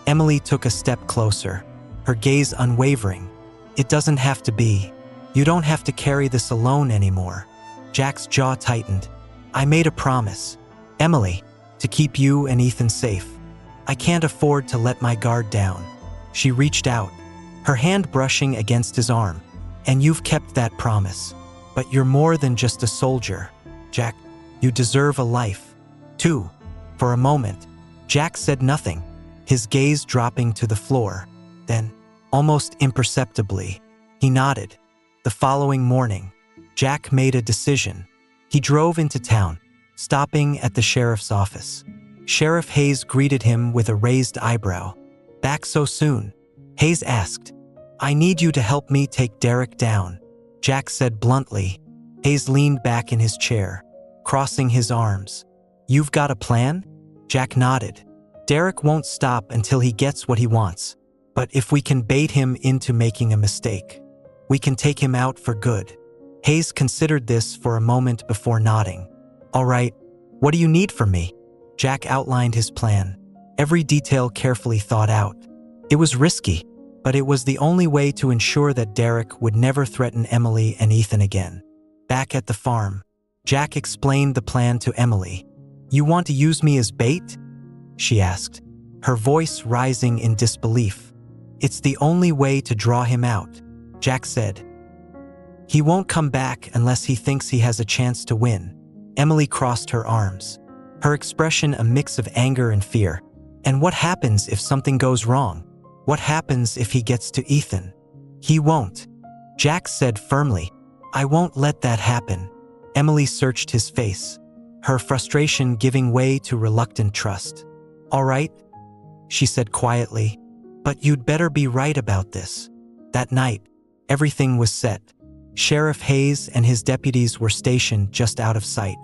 Emily took a step closer, her gaze unwavering. It doesn't have to be. You don't have to carry this alone anymore. Jack's jaw tightened. I made a promise, Emily, to keep you and Ethan safe. I can't afford to let my guard down. She reached out, her hand brushing against his arm. And you've kept that promise. But you're more than just a soldier, Jack. You deserve a life, too. For a moment, Jack said nothing, his gaze dropping to the floor. Then, almost imperceptibly, he nodded. The following morning, Jack made a decision. He drove into town, stopping at the sheriff's office. Sheriff Hayes greeted him with a raised eyebrow. Back so soon? Hayes asked. I need you to help me take Derek down, Jack said bluntly. Hayes leaned back in his chair, crossing his arms. You've got a plan? Jack nodded. Derek won't stop until he gets what he wants. But if we can bait him into making a mistake, we can take him out for good. Hayes considered this for a moment before nodding. All right, what do you need from me? Jack outlined his plan, every detail carefully thought out. It was risky, but it was the only way to ensure that Derek would never threaten Emily and Ethan again. Back at the farm, Jack explained the plan to Emily. "You want to use me as bait?" she asked, her voice rising in disbelief. "It's the only way to draw him out," Jack said. "He won't come back unless he thinks he has a chance to win." Emily crossed her arms, her expression a mix of anger and fear. "And what happens if something goes wrong? What happens if he gets to Ethan?" "He won't," Jack said firmly. "I won't let that happen." Emily searched his face, her frustration giving way to reluctant trust. "All right," she said quietly, "but you'd better be right about this." That night, everything was set. Sheriff Hayes and his deputies were stationed just out of sight,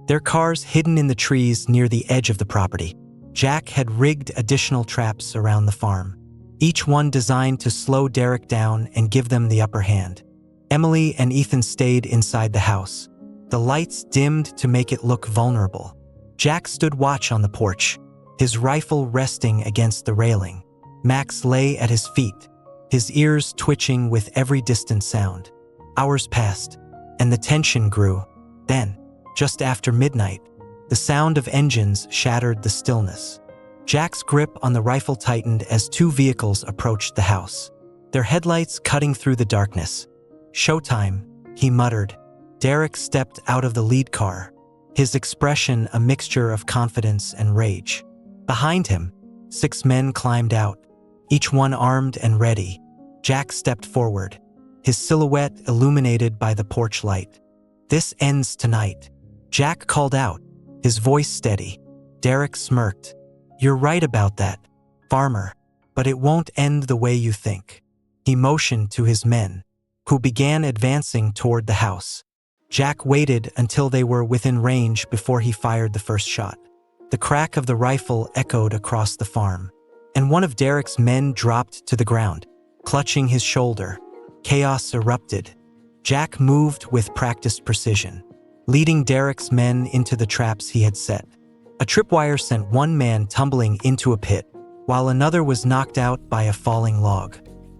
their cars hidden in the trees near the edge of the property. Jack had rigged additional traps around the farm, each one designed to slow Derek down and give them the upper hand. Emily and Ethan stayed inside the house, the lights dimmed to make it look vulnerable. Jack stood watch on the porch, his rifle resting against the railing. Max lay at his feet, his ears twitching with every distant sound. Hours passed, and the tension grew. Then, just after midnight, the sound of engines shattered the stillness. Jack's grip on the rifle tightened as two vehicles approached the house, their headlights cutting through the darkness. "Showtime," he muttered. Derek stepped out of the lead car, his expression a mixture of confidence and rage. Behind him, 6 men climbed out, each one armed and ready. Jack stepped forward, his silhouette illuminated by the porch light. "This ends tonight," Jack called out, his voice steady. Derek smirked. "You're right about that, farmer, but it won't end the way you think." He motioned to his men, who began advancing toward the house. Jack waited until they were within range before he fired the first shot. The crack of the rifle echoed across the farm, and one of Derek's men dropped to the ground, clutching his shoulder. Chaos erupted. Jack moved with practiced precision, leading Derek's men into the traps he had set. A tripwire sent one man tumbling into a pit, while another was knocked out by a falling log.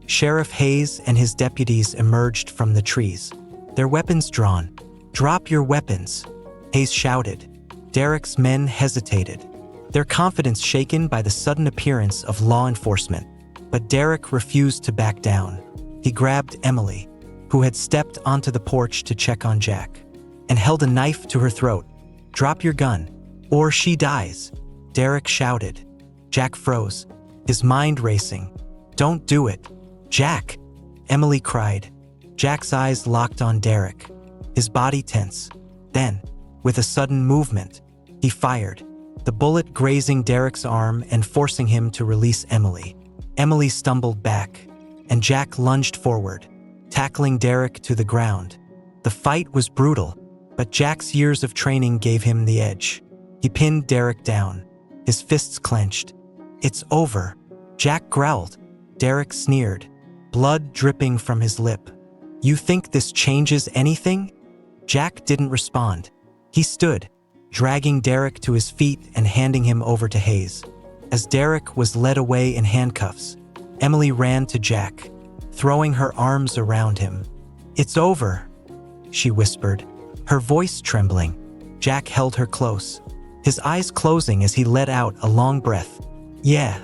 Sheriff Hayes and his deputies emerged from the trees, their weapons drawn. "Drop your weapons," Hayes shouted. Derek's men hesitated, their confidence shaken by the sudden appearance of law enforcement. But Derek refused to back down. He grabbed Emily, who had stepped onto the porch to check on Jack, and held a knife to her throat. "Drop your gun, or she dies," Derek shouted. Jack froze, his mind racing. "Don't do it, Jack," Emily cried. Jack's eyes locked on Derek, his body tense. Then, with a sudden movement, he fired, the bullet grazing Derek's arm and forcing him to release Emily. Emily stumbled back, and Jack lunged forward, tackling Derek to the ground. The fight was brutal, but Jack's years of training gave him the edge. He pinned Derek down, his fists clenched. "It's over," Jack growled. Derek sneered, blood dripping from his lip. "You think this changes anything?" Jack didn't respond. He stood, dragging Derek to his feet and handing him over to Hayes. As Derek was led away in handcuffs, Emily ran to Jack, throwing her arms around him. "It's over," she whispered, her voice trembling. Jack held her close, his eyes closing as he let out a long breath. "Yeah,"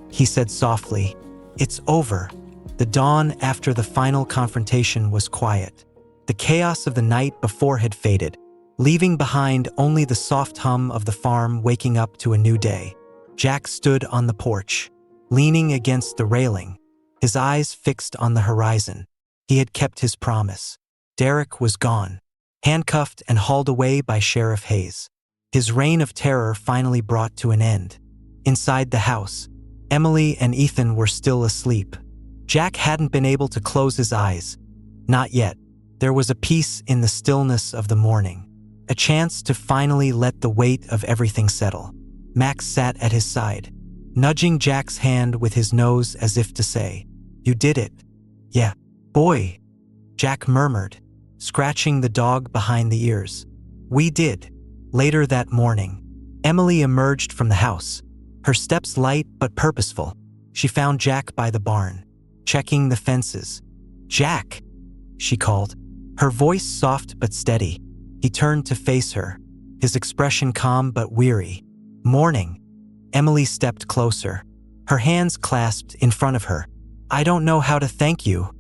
he said softly, "it's over." The dawn after the final confrontation was quiet. The chaos of the night before had faded, leaving behind only the soft hum of the farm waking up to a new day. Jack stood on the porch, leaning against the railing, his eyes fixed on the horizon. He had kept his promise. Derek was gone, handcuffed and hauled away by Sheriff Hayes. His reign of terror finally brought to an end. Inside the house, Emily and Ethan were still asleep. Jack hadn't been able to close his eyes. Not yet. There was a peace in the stillness of the morning, a chance to finally let the weight of everything settle. Max sat at his side, nudging Jack's hand with his nose as if to say, "You did it." "Yeah, boy," Jack murmured, scratching the dog behind the ears. "We did." Later that morning, Emily emerged from the house, her steps light but purposeful. She found Jack by the barn, checking the fences. "Jack," she called, her voice soft but steady. He turned to face her, his expression calm but weary. "Morning." Emily stepped closer, her hands clasped in front of her. "I don't know how to thank you,"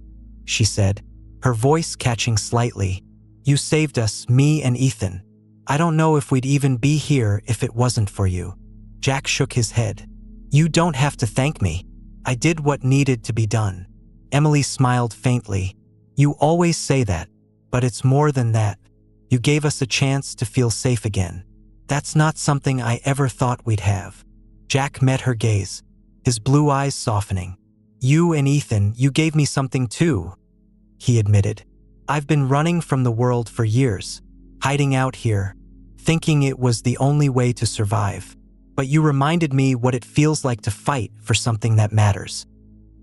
she said, her voice catching slightly. "You saved us, me and Ethan. I don't know if we'd even be here if it wasn't for you." Jack shook his head. "You don't have to thank me. I did what needed to be done." Emily smiled faintly. "You always say that, but it's more than that. You gave us a chance to feel safe again. That's not something I ever thought we'd have." Jack met her gaze, his blue eyes softening. "You and Ethan, you gave me something too," he admitted. "I've been running from the world for years, hiding out here, thinking it was the only way to survive. But you reminded me what it feels like to fight for something that matters."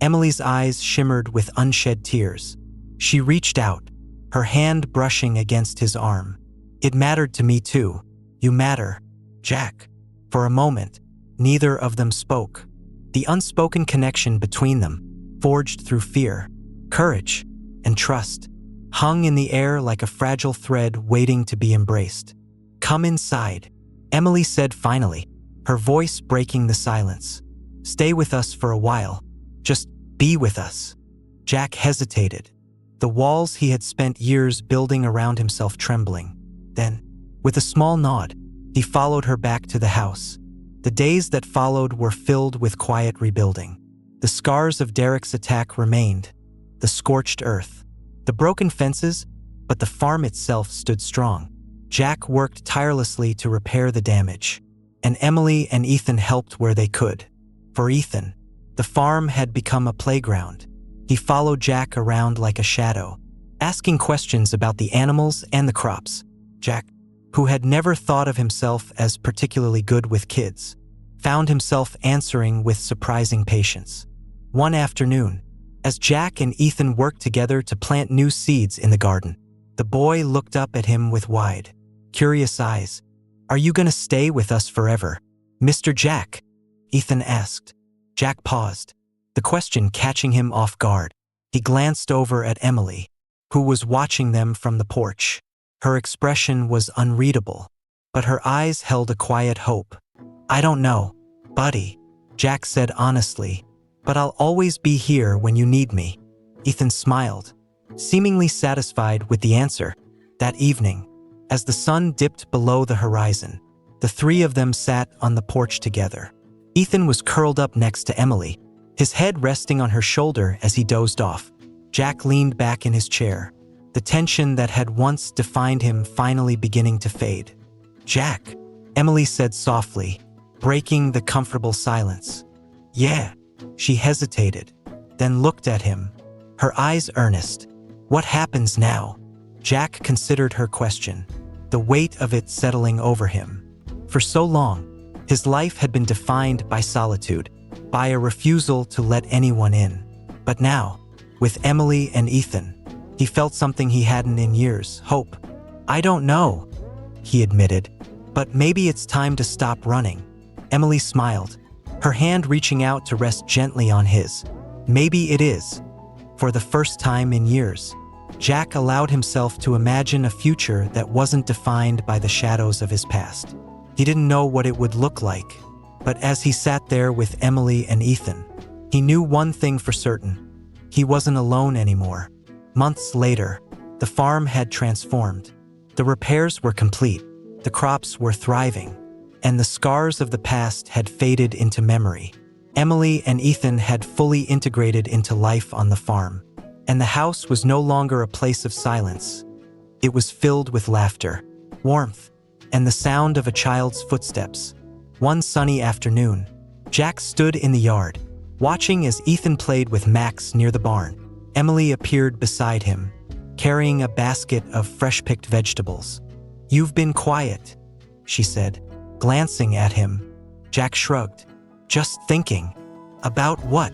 Emily's eyes shimmered with unshed tears. She reached out, her hand brushing against his arm. "It mattered to me too. You matter, Jack." For a moment, neither of them spoke. The unspoken connection between them, forged through fear, courage, and trust, hung in the air like a fragile thread waiting to be embraced. "Come inside," Emily said finally, her voice breaking the silence. "Stay with us for a while. Just be with us." Jack hesitated, the walls he had spent years building around himself trembling. Then, with a small nod, he followed her back to the house. The days that followed were filled with quiet rebuilding. The scars of Derek's attack remained, the scorched earth, the broken fences, but the farm itself stood strong. Jack worked tirelessly to repair the damage, and Emily and Ethan helped where they could. For Ethan, the farm had become a playground. He followed Jack around like a shadow, asking questions about the animals and the crops. Jack, who had never thought of himself as particularly good with kids, found himself answering with surprising patience. One afternoon, as Jack and Ethan worked together to plant new seeds in the garden, the boy looked up at him with wide, curious eyes. "Are you going to stay with us forever, Mr. Jack?" Ethan asked. Jack paused, the question catching him off guard. He glanced over at Emily, who was watching them from the porch. Her expression was unreadable, but her eyes held a quiet hope. "I don't know, buddy," Jack said honestly, "but I'll always be here when you need me." Ethan smiled, seemingly satisfied with the answer. That evening, as the sun dipped below the horizon, the three of them sat on the porch together. Ethan was curled up next to Emily, his head resting on her shoulder as he dozed off. Jack leaned back in his chair, the tension that had once defined him finally beginning to fade. "Jack," Emily said softly, breaking the comfortable silence. "Yeah." She hesitated, then looked at him, her eyes earnest. "What happens now?" Jack considered her question, the weight of it settling over him. For so long, his life had been defined by solitude, by a refusal to let anyone in. But now, with Emily and Ethan, he felt something he hadn't in years: hope. "I don't know," he admitted, "but maybe it's time to stop running." Emily smiled, her hand reaching out to rest gently on his. "Maybe it is." For the first time in years, Jack allowed himself to imagine a future that wasn't defined by the shadows of his past. He didn't know what it would look like, but as he sat there with Emily and Ethan, he knew one thing for certain: he wasn't alone anymore. Months later, the farm had transformed. The repairs were complete, the crops were thriving, and the scars of the past had faded into memory. Emily and Ethan had fully integrated into life on the farm, and the house was no longer a place of silence. It was filled with laughter, warmth, and the sound of a child's footsteps. One sunny afternoon, Jack stood in the yard, watching as Ethan played with Max near the barn. Emily appeared beside him, carrying a basket of fresh-picked vegetables. "You've been quiet," she said, glancing at him. Jack shrugged. "Just thinking." "About what?"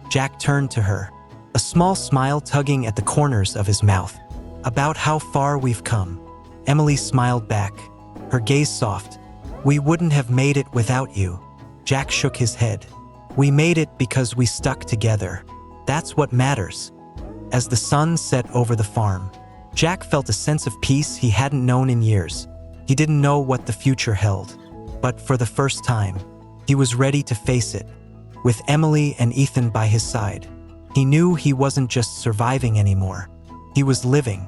Jack turned to her, a small smile tugging at the corners of his mouth. "About how far we've come." Emily smiled back, her gaze soft. "We wouldn't have made it without you." Jack shook his head. "We made it because we stuck together. That's what matters." As the sun set over the farm, Jack felt a sense of peace he hadn't known in years. He didn't know what the future held, but for the first time, he was ready to face it. With Emily and Ethan by his side, he knew he wasn't just surviving anymore. He was living,